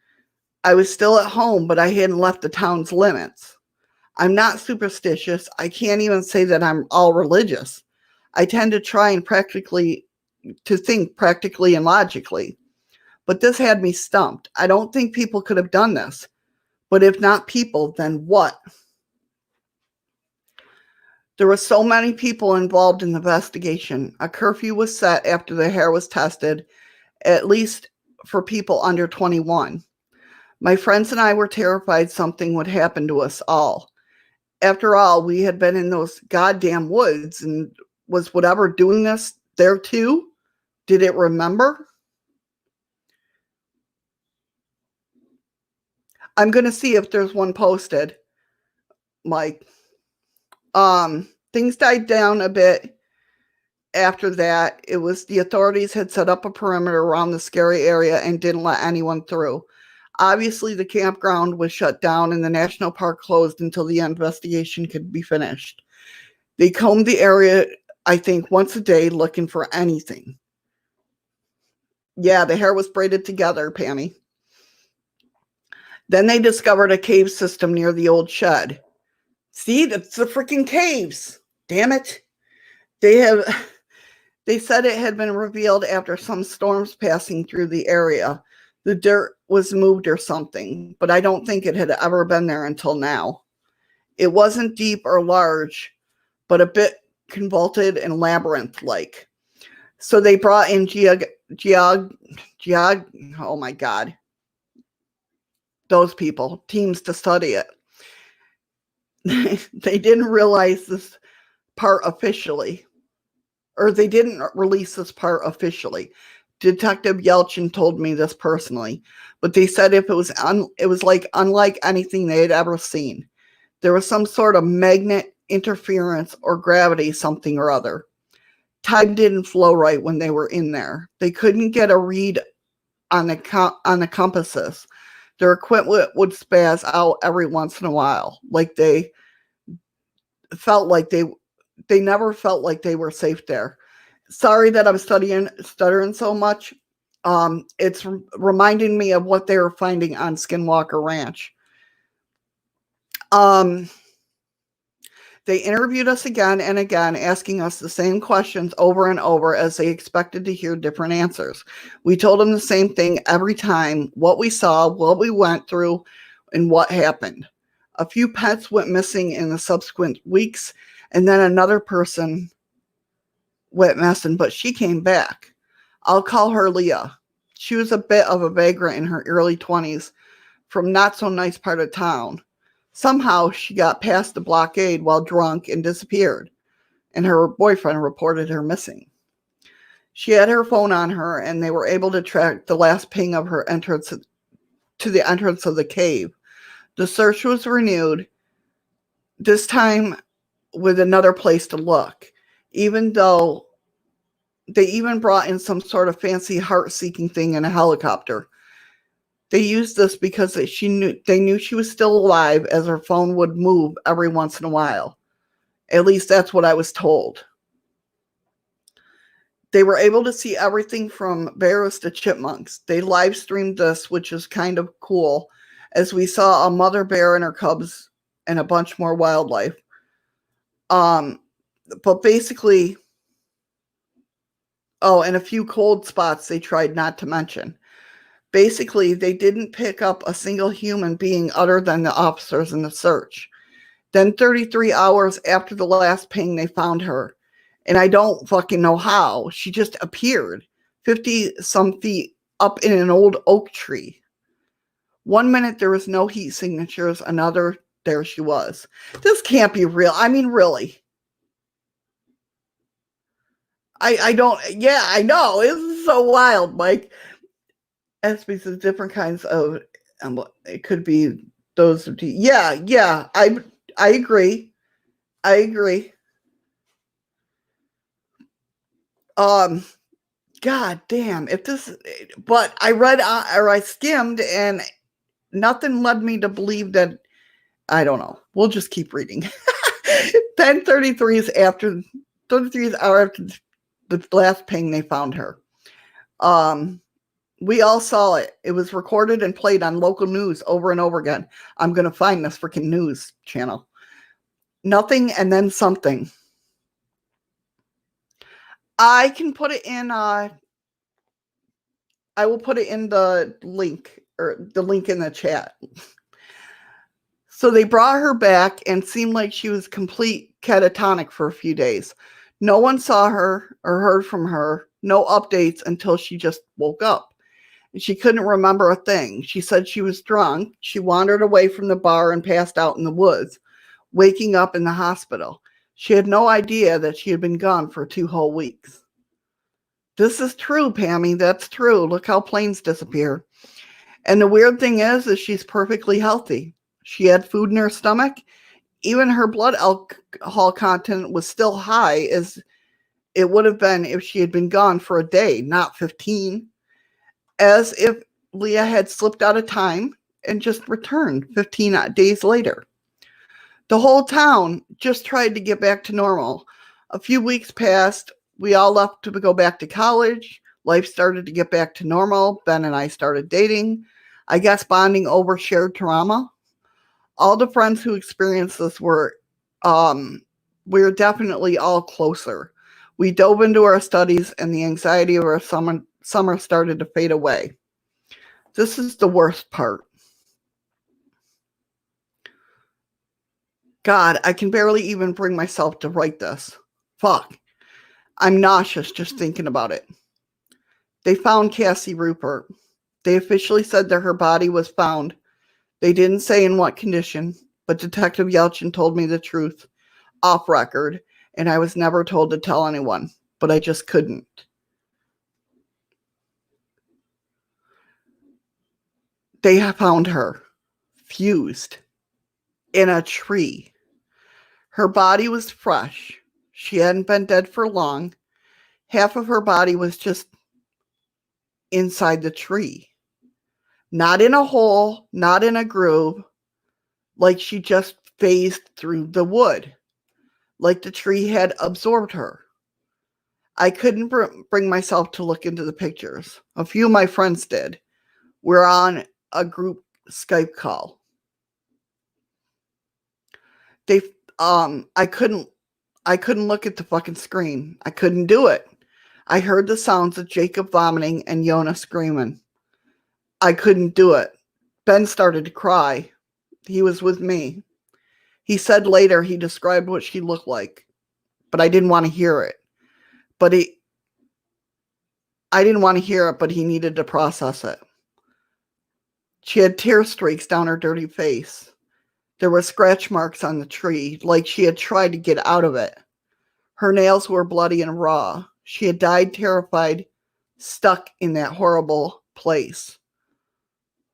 I was still at home, but I hadn't left the town's limits. I'm not superstitious. I can't even say that I'm all religious. I tend to try and think practically and logically. But this had me stumped. I don't think people could have done this. But if not people, then what? There were so many people involved in the investigation. A curfew was set after the hair was tested, at least for people under 21. My friends and I were terrified something would happen to us all. After all, we had been in those goddamn woods, and was whatever doing this there too? Did it remember? I'm going to see if there's one posted. Mike. Things died down a bit after that. It was the authorities had set up a perimeter around the scary area and didn't let anyone through. Obviously, the campground was shut down and the national park closed until the investigation could be finished. They combed the area, I think, once a day looking for anything. Yeah, the hair was braided together, Pammy. Then they discovered a cave system near the old shed. See, that's the freaking caves. Damn it. They said it had been revealed after some storms passing through the area. The dirt was moved or something, but I don't think it had ever been there until now. It wasn't deep or large, but a bit convoluted and labyrinth-like. So they brought in oh my God, those people, teams to study it. They didn't realize this part officially, or they didn't release this part officially. Detective Yelchin told me this personally, but they said it was like unlike anything they had ever seen. There was some sort of magnet interference or gravity, something or other. Time didn't flow right when they were in there. They couldn't get a read on the compasses. Their equipment would spaz out every once in a while, like they felt like they never felt like they were safe there. Sorry that I'm stuttering so much. It's reminding me of what they were finding on Skinwalker Ranch. They interviewed us again and again, asking us the same questions over and over as they expected to hear different answers. We told them the same thing every time: what we saw, what we went through, and what happened. A few pets went missing in the subsequent weeks, And then another person went missing, but she came back. I'll call her Leah. She was a bit of a vagrant in her early 20s from not so nice part of town. Somehow she got past the blockade while drunk and disappeared, and her boyfriend reported her missing. She had her phone on her, and they were able to track the last ping of her entrance to the entrance of the cave. The search was renewed, this time with another place to look, even though they even brought in some sort of fancy heart-seeking thing in a helicopter. They used this because they knew she was still alive, as her phone would move every once in a while. At least that's what I was told. They were able to see everything from bears to chipmunks. They live streamed this, which is kind of cool, as we saw a mother bear and her cubs and a bunch more wildlife. But basically, and a few cold spots they tried not to mention. Basically, they didn't pick up a single human being other than the officers in the search. Then 33 hours after the last ping, they found her. And I don't fucking know how. She just appeared 50-some feet up in an old oak tree. 1 minute there was no heat signatures, another, there she was. This can't be real. I mean, really. I don't, yeah, I know. It's so wild, Mike. Aspects of different kinds of, it could be those, yeah, I agree. I agree. God damn, but I read, or I skimmed, and nothing led me to believe that, I don't know. We'll just keep reading. Then 33 is after, 33 is hour after the last ping, they found her. We all saw it. It was recorded and played on local news over and over again. I'm going to find this freaking news channel. Nothing and then something. I can put it in, I will put it in the link, or the link in the chat. So they brought her back and seemed like she was complete catatonic for a few days. No one saw her or heard from her. No updates until she just woke up. She couldn't remember a thing. She said she was drunk. She wandered away from the bar and passed out in the woods, waking up in the hospital. She had no idea that she had been gone for 2 whole weeks. This is true, Pammy. That's true. Look how planes disappear. And the weird thing is she's perfectly healthy. She had food in her stomach. Even her blood alcohol content was still high, as it would have been if she had been gone for a day, not 15. As if Leah had slipped out of time and just returned 15 days later. The whole town just tried to get back to normal. A few weeks passed. We all left to go back to college. Life started to get back to normal. Ben and I started dating. I guess bonding over shared trauma. All the friends who experienced this were definitely all closer. We dove into our studies, and the anxiety of our summer started to fade away. This is the worst part. God, I can barely even bring myself to write this. Fuck. I'm nauseous just thinking about it. They found Cassie Rupert. They officially said that her body was found. They didn't say in what condition, but Detective Yelchin told me the truth, off record, and I was never told to tell anyone, but I just couldn't. They found her, fused, in a tree. Her body was fresh. She hadn't been dead for long. Half of her body was just inside the tree. Not in a hole, not in a groove, like she just phased through the wood, like the tree had absorbed her. I couldn't bring myself to look into the pictures. A few of my friends did. We're on a group Skype call. I couldn't look at the fucking screen. I couldn't do it. I heard the sounds of Jacob vomiting and Yona screaming. I couldn't do it. Ben started to cry. He was with me. He said later he described what she looked like, but I didn't want to hear it. But I didn't want to hear it, but he needed to process it. She had tear streaks down her dirty face. There were scratch marks on the tree, like she had tried to get out of it. Her nails were bloody and raw. She had died terrified, stuck in that horrible place.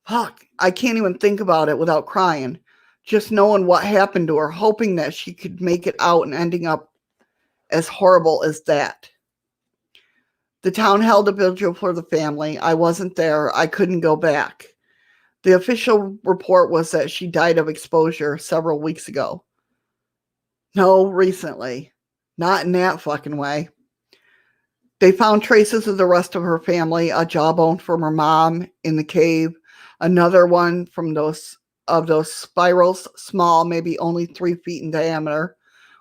Fuck, I can't even think about it without crying. Just knowing what happened to her, hoping that she could make it out and ending up as horrible as that. The town held a vigil for the family. I wasn't there. I couldn't go back. The official report was that she died of exposure several weeks ago. No, recently. Not in that fucking way. They found traces of the rest of her family, a jawbone from her mom in the cave, another one from those spirals, small, maybe only 3 feet in diameter,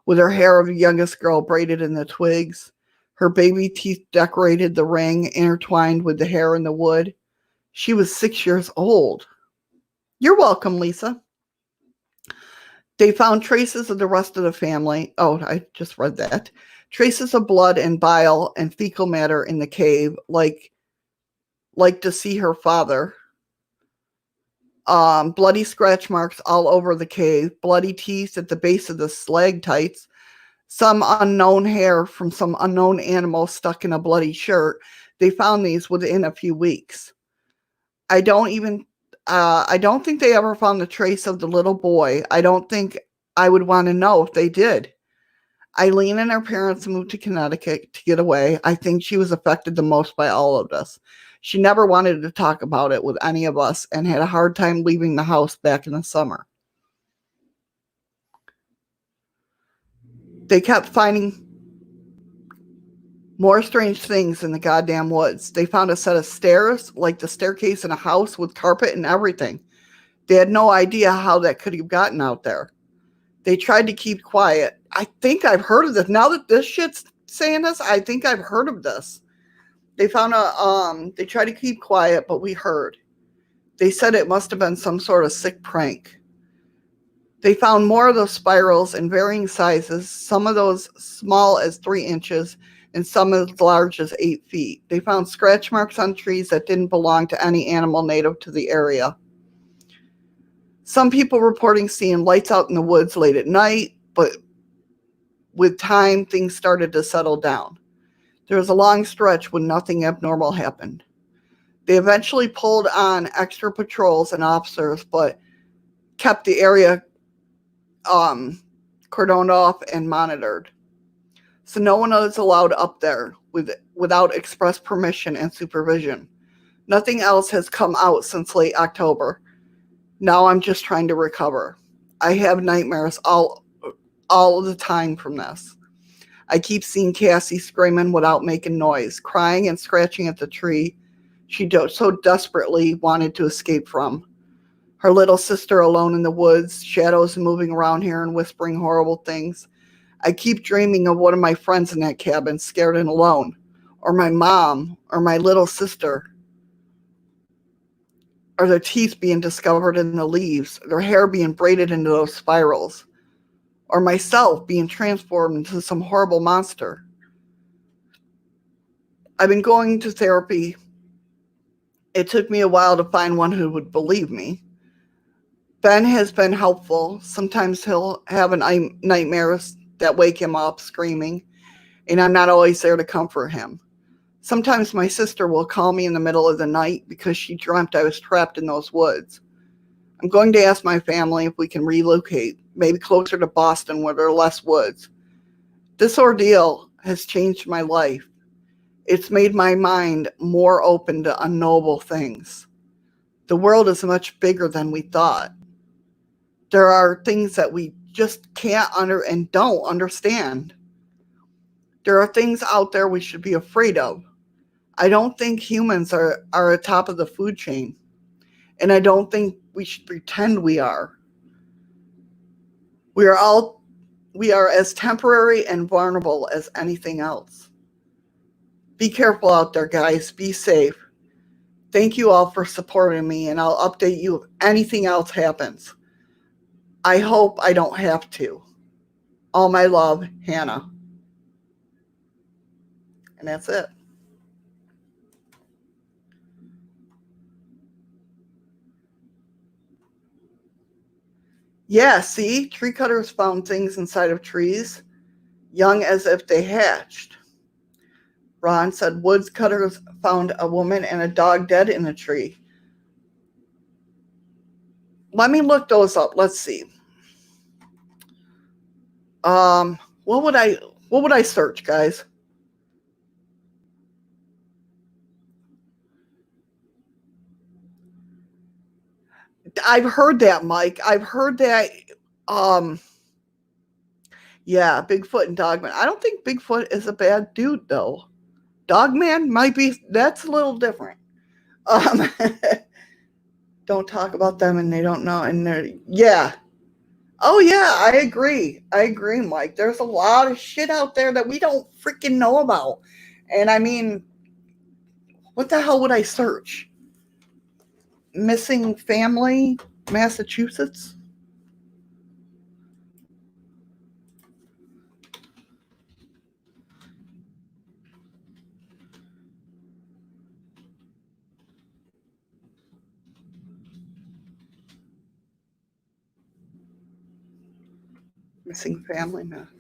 with her hair of the youngest girl braided in the twigs. Her baby teeth decorated the ring, intertwined with the hair in the wood. She was 6 years old. You're welcome, Lisa. They found traces of the rest of the family. Oh, I just read that. Traces of blood and bile and fecal matter in the cave, like to see her father. Bloody scratch marks all over the cave, bloody teeth at the base of the stalactites, some unknown hair from some unknown animal stuck in a bloody shirt. They found these within a few weeks. I don't think they ever found the trace of the little boy. I don't think I would want to know if they did. Eileen and her parents moved to Connecticut to get away. I think she was affected the most by all of this. She never wanted to talk about it with any of us and had a hard time leaving the house back in the summer. They kept finding more strange things in the goddamn woods. They found a set of stairs, like the staircase in a house with carpet and everything. They had no idea how that could have gotten out there. They tried to keep quiet. I think I've heard of this. Now that this shit's saying this, I think I've heard of this. They found they tried to keep quiet, but we heard. They said it must have been some sort of sick prank. They found more of those spirals in varying sizes, some of those small as 3 inches and some as large as 8 feet. They found scratch marks on trees that didn't belong to any animal native to the area. Some people reporting seeing lights out in the woods late at night, but with time, things started to settle down. There was a long stretch when nothing abnormal happened. They eventually pulled on extra patrols and officers, but kept the area cordoned off and monitored. So no one is allowed up there without express permission and supervision. Nothing else has come out since late October. Now I'm just trying to recover. I have nightmares all the time from this. I keep seeing Cassie screaming without making noise, crying and scratching at the tree she so desperately wanted to escape from. Her little sister alone in the woods, shadows moving around here and whispering horrible things. I keep dreaming of one of my friends in that cabin, scared and alone, or my mom, or my little sister, or their teeth being discovered in the leaves, their hair being braided into those spirals, or myself being transformed into some horrible monster. I've been going to therapy. It took me a while to find one who would believe me. Ben has been helpful. Sometimes he'll have nightmares that wake him up screaming, and I'm not always there to comfort him. Sometimes my sister will call me in the middle of the night because she dreamt I was trapped in those woods. I'm going to ask my family if we can relocate, maybe closer to Boston where there are less woods. This ordeal has changed my life. It's made my mind more open to unknowable things. The world is much bigger than we thought. There are things that we just can't and don't understand. There are things out there we should be afraid of. I don't think humans are atop of the food chain. And I don't think we should pretend we are. We are as temporary and vulnerable as anything else. Be careful out there, guys. Be safe. Thank you all for supporting me, and I'll update you if anything else happens. I hope I don't have to. All my love, Hannah. And that's it. Yeah, see? Tree cutters found things inside of trees, young as if they hatched. Ron said woods cutters found a woman and a dog dead in a tree. Let me look those up. Let's see. What would I search, guys? I've heard that, Mike. I've heard that. Um, yeah, Bigfoot and Dogman. I don't think Bigfoot is a bad dude, though. Dogman might be. That's a little different. Um, don't talk about them, and they don't know. And they're yeah. Oh yeah, I agree. I agree, Mike. There's a lot of shit out there that we don't freaking know about. And I mean, what the hell would I search? Missing family, Massachusetts? Missing family, Massachusetts.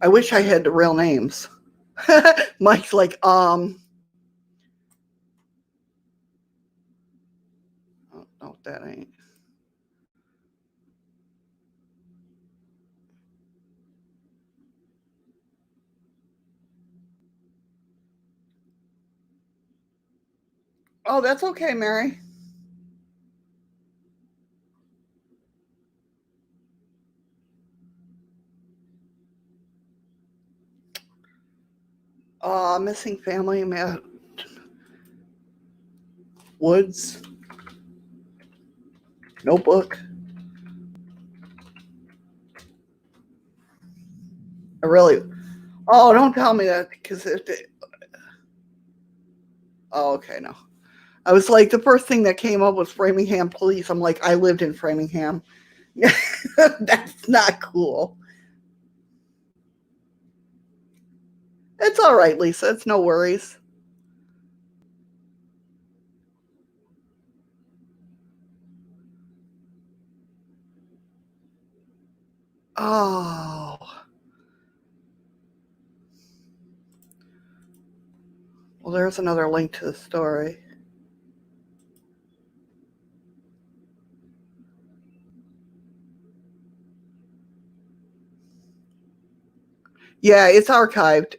I wish I had the real names. Mike's like, oh, no, that ain't. Oh, that's okay, Mary. Missing family, Woods, notebook. I really. Oh, don't tell me that because if they, oh, okay, no. I was like, the first thing that came up was Framingham police. I'm like, I lived in Framingham. That's not cool. It's all right, Lisa. It's no worries. Oh, well, there's another link to the story. Yeah, it's archived.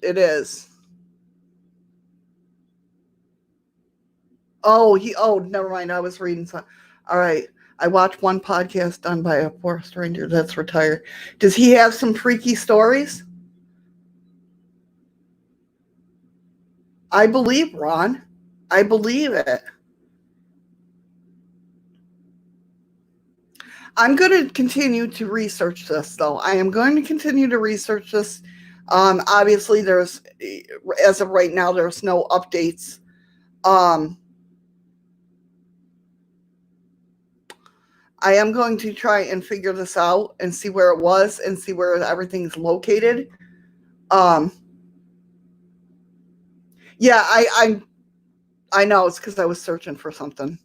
It is. Oh, never mind. I was reading some. All right. I watched one podcast done by a forest ranger that's retired. Does he have some freaky stories? I believe Ron. I believe it. I'm going to continue to research this, though. I am going to continue to research this. Obviously, there's, as of right now, there's no updates. I am going to try and figure this out and see where it was and see where everything's located. Um, yeah, I know it's because I was searching for something.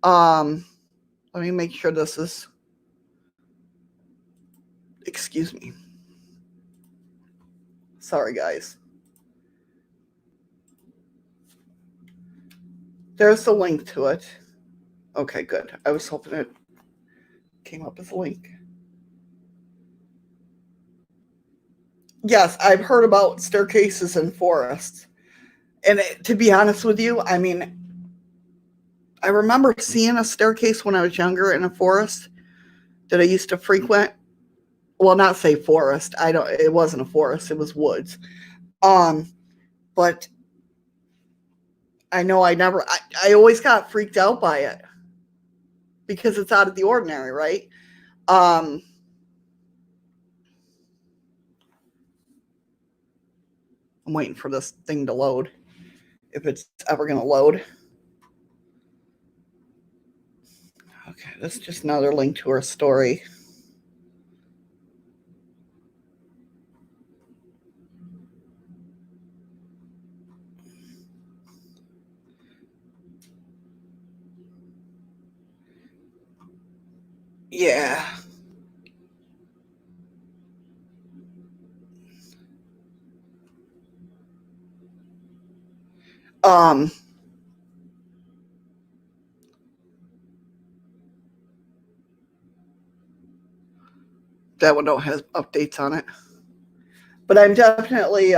Um, let me make sure this is. Excuse me. Sorry, guys. There's the link to it. Okay, good. I was hoping it came up as a link. Yes, I've heard about staircases in forests. And to be honest with you, I mean, I remember seeing a staircase when I was younger in a forest that I used to frequent. Well, not say forest. I don't. It wasn't a forest. It was woods. Um, but I know I always got freaked out by it because it's out of the ordinary, right? Um, I'm waiting for this thing to load, if it's ever going to load. Okay, this is just another link to her story. Yeah. Um, that one don't have updates on it. But I'm definitely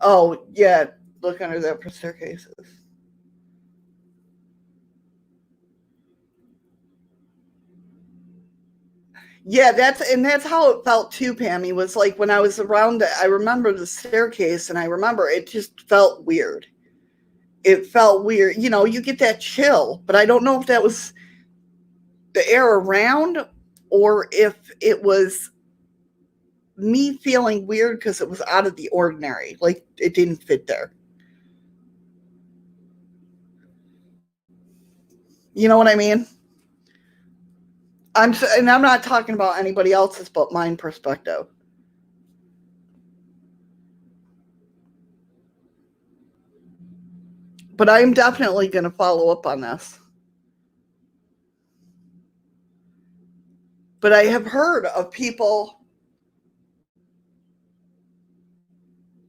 oh yeah, look under that for staircases. Yeah, that's how it felt too, Pammy. Was like when I was around it, I remember the staircase and I remember it just felt weird. It felt weird. You know, you get that chill, but I don't know if that was the air around or if it was me feeling weird because it was out of the ordinary. Like it didn't fit there. You know what I mean? And I'm not talking about anybody else's but mine perspective. But I'm definitely going to follow up on this. But I have heard of people.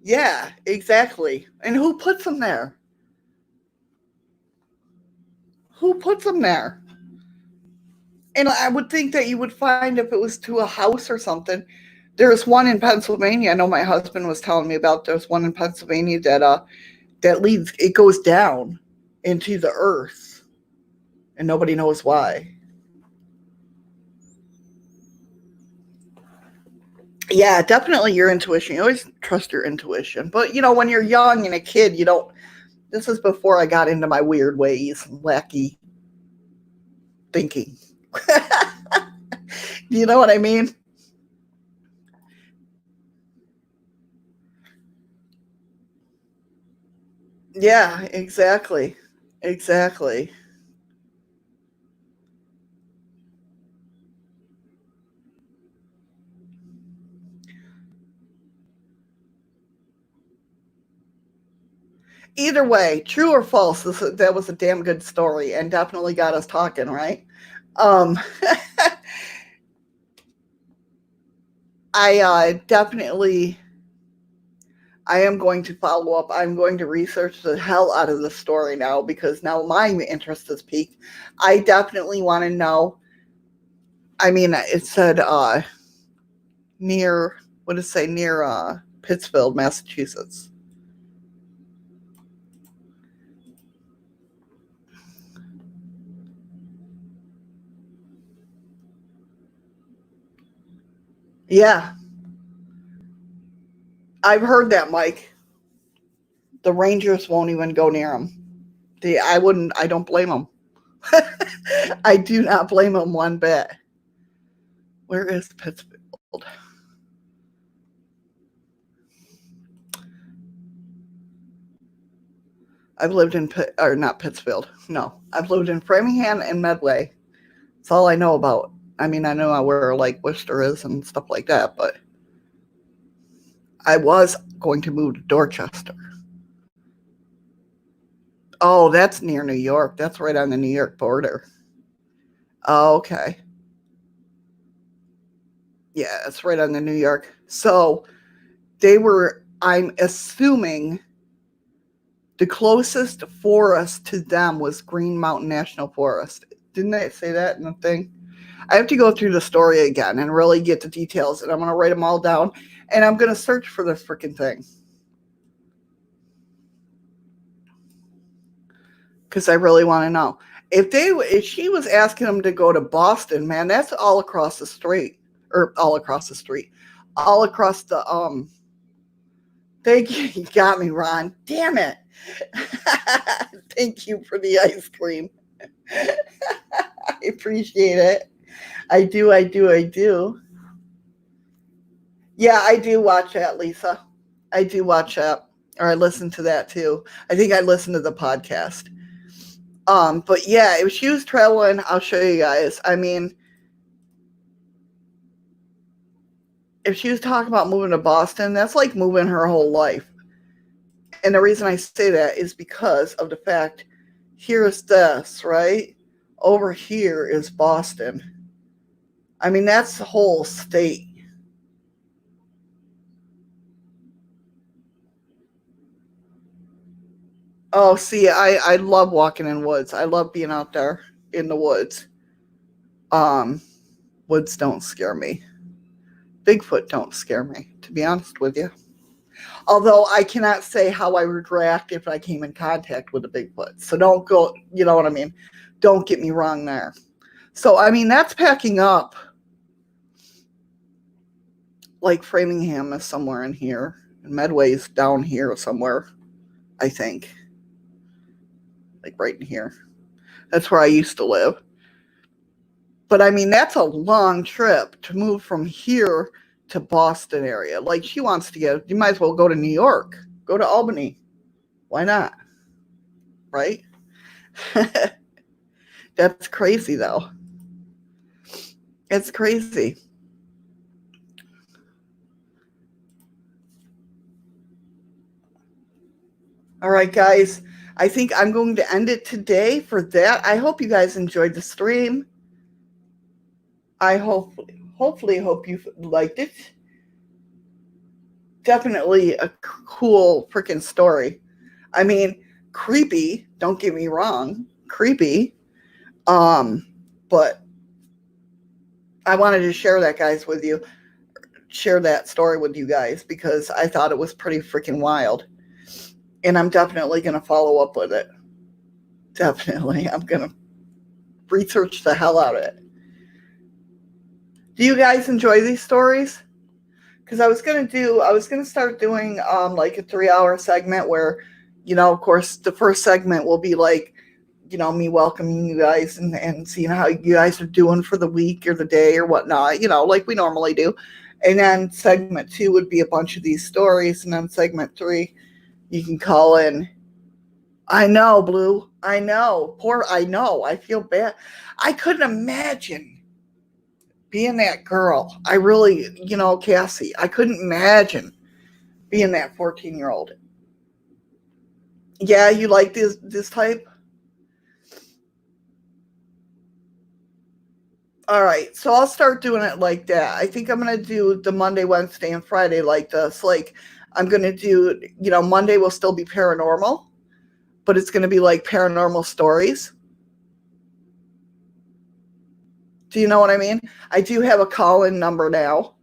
Yeah, exactly. And who puts them there? Who puts them there? And I would think that you would find if it was to a house or something. There's one in Pennsylvania. I know my husband was telling me about. There's one in Pennsylvania that leads. It goes down into the earth, and nobody knows why. Yeah, definitely your intuition. You always trust your intuition. But, you know, when you're young and a kid, you don't. This is before I got into my weird ways and wacky thinking. You know what I mean? Yeah, exactly. Exactly. Either way, true or false, that was a damn good story and definitely got us talking, right? Um, I definitely, I am going to follow up. I'm going to research the hell out of the story now because now my interest is peaked. I definitely want to know. I mean, it said near, what did it say, near Pittsfield, Massachusetts. Yeah, I've heard that, Mike. The Rangers won't even go near him. I don't blame them. I do not blame them one bit. Where is Pittsfield? I've lived in or not Pittsfield. No, I've lived in Framingham and Medway. That's all I know about. I mean, I know where like Worcester is and stuff like that, but I was going to move to Dorchester. Oh, that's near New York. That's right on the New York border. Oh, okay. Yeah, it's right on the New York. So I'm assuming the closest forest to them was Green Mountain National Forest. Didn't they say that in the thing? I have to go through the story again and really get the details, and I'm going to write them all down, and I'm going to search for this freaking thing because I really want to know. If she was asking them to go to Boston, man, that's all across the street, or all across the street, all across the. They got me, Ron. Damn it! Thank you for the ice cream. I appreciate it. I do, I do, I do. Yeah, I do watch that, Lisa. I do watch that. Or I listen to that too. I think I listen to the podcast. But yeah, if she was traveling, I'll show you guys. I mean, if she was talking about moving to Boston, that's like moving her whole life. And the reason I say that is because of the fact here's this, right? Over here is Boston. I mean, that's the whole state. Oh, see, I love walking in woods. I love being out there in the woods. Um, Woods don't scare me. Bigfoot don't scare me, to be honest with you. Although I cannot say how I would react if I came in contact with a Bigfoot. So don't go, you know what I mean? Don't get me wrong there. So, I mean, that's packing up. Like Framingham is somewhere in here. And Medway's down here somewhere, I think. Like right in here. That's where I used to live. But I mean, that's a long trip to move from here to Boston area. Like she wants to get, you might as well go to New York, go to Albany. Why not? Right? That's crazy though. It's crazy. All right, guys. I think I'm going to end it today for that. I hope you guys enjoyed the stream. I hopefully hope you liked it. Definitely a cool freaking story. I mean, creepy, don't get me wrong, creepy. But I wanted to share that guys with you, share that story with you guys because I thought it was pretty freaking wild. And I'm definitely going to follow up with it. Definitely. I'm going to research the hell out of it. Do you guys enjoy these stories? Because I was going to start doing like a 3-hour segment where, you know, of course, the first segment will be like, you know, me welcoming you guys and seeing how you guys are doing for the week or the day or whatnot, you know, like we normally do. And then segment 2 would be a bunch of these stories. And then segment 3, you can call in. I know, Blue. I know. I know. I feel bad. I couldn't imagine being that girl. I really, you know, Cassie, I couldn't imagine being that 14-year-old. Yeah, you like this type? All right, so I'll start doing it like that. I think I'm going to do the Monday, Wednesday, and Friday like this. Like, I'm going to do, you know, Monday will still be paranormal, but it's going to be like paranormal stories. Do you know what I mean? I do have a call-in number now.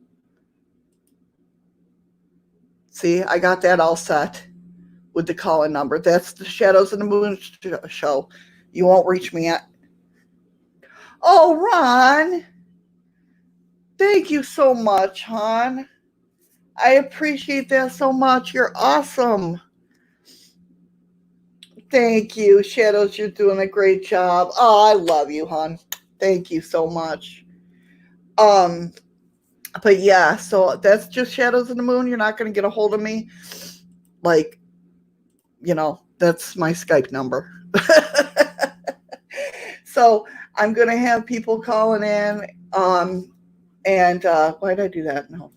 See, I got that all set with the call-in number. That's the Shadows of the Moon show. You won't reach me at. Oh, Ron. Thank you so much, hon. I appreciate that so much. You're awesome. Thank you, Shadows. You're doing a great job. Oh, I love you, hon. Thank you so much. But yeah, so that's just Shadows of the Moon. You're not going to get a hold of me. Like, you know, that's my Skype number. So I'm going to have people calling in. And why did I do that? No.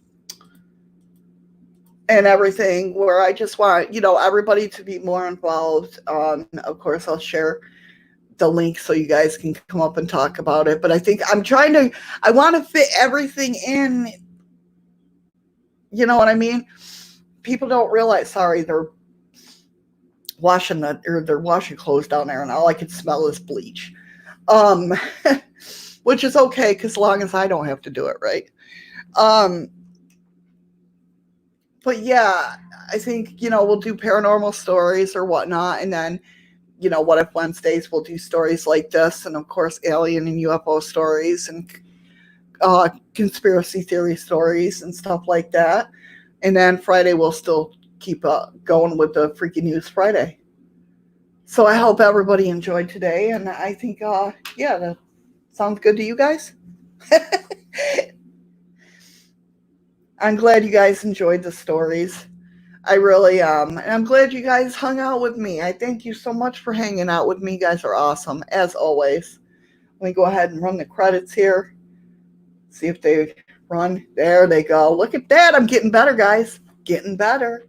And everything where I just want, you know, everybody to be more involved. Of course, I'll share the link so you guys can come up and talk about it. But I think I want to fit everything in. You know what I mean? People don't realize, sorry, they're washing clothes down there and all I can smell is bleach. Which is okay because as long as I don't have to do it, right? But yeah, I think, you know, we'll do paranormal stories or whatnot. And then, you know, What If Wednesdays, we'll do stories like this. And of course, alien and UFO stories and conspiracy theory stories and stuff like that. And then Friday, we'll still keep going with the Freaky News Friday. So I hope everybody enjoyed today, and I think, yeah, that sounds good to you guys. I'm glad you guys enjoyed the stories. I really am. And I'm glad you guys hung out with me. I thank you so much for hanging out with me. You guys are awesome, as always. Let me go ahead and run the credits here. See if they run. There they go. Look at that. I'm getting better, guys. Getting better.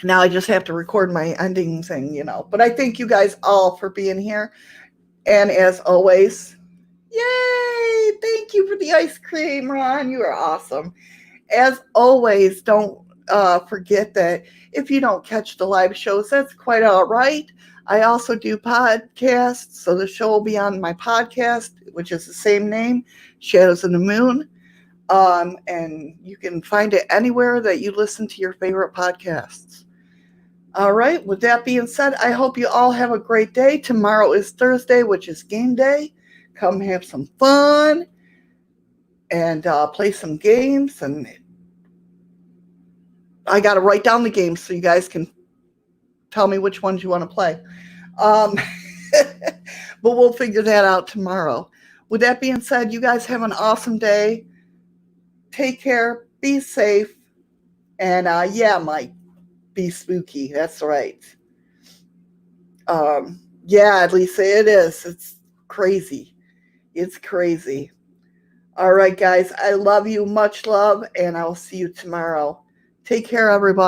Now I just have to record my ending thing, you know. But I thank you guys all for being here. And as always, yay! Thank you for the ice cream, Ron. You are awesome. As always, don't forget that if you don't catch the live shows, that's quite all right. I also do podcasts, so the show will be on my podcast, which is the same name, Shadows of the Moon. And you can find it anywhere that you listen to your favorite podcasts. All right, with that being said, I hope you all have a great day. Tomorrow is Thursday, which is game day. Come have some fun and play some games. And I got to write down the games so you guys can tell me which ones you want to play. But we'll figure that out tomorrow. With that being said, you guys have an awesome day. Take care. Be safe. And yeah, Mike, be spooky. That's right. Yeah, Lisa, it is. It's crazy. It's crazy. All right, guys. I love you. Much love. And I'll see you tomorrow. Take care, everyone.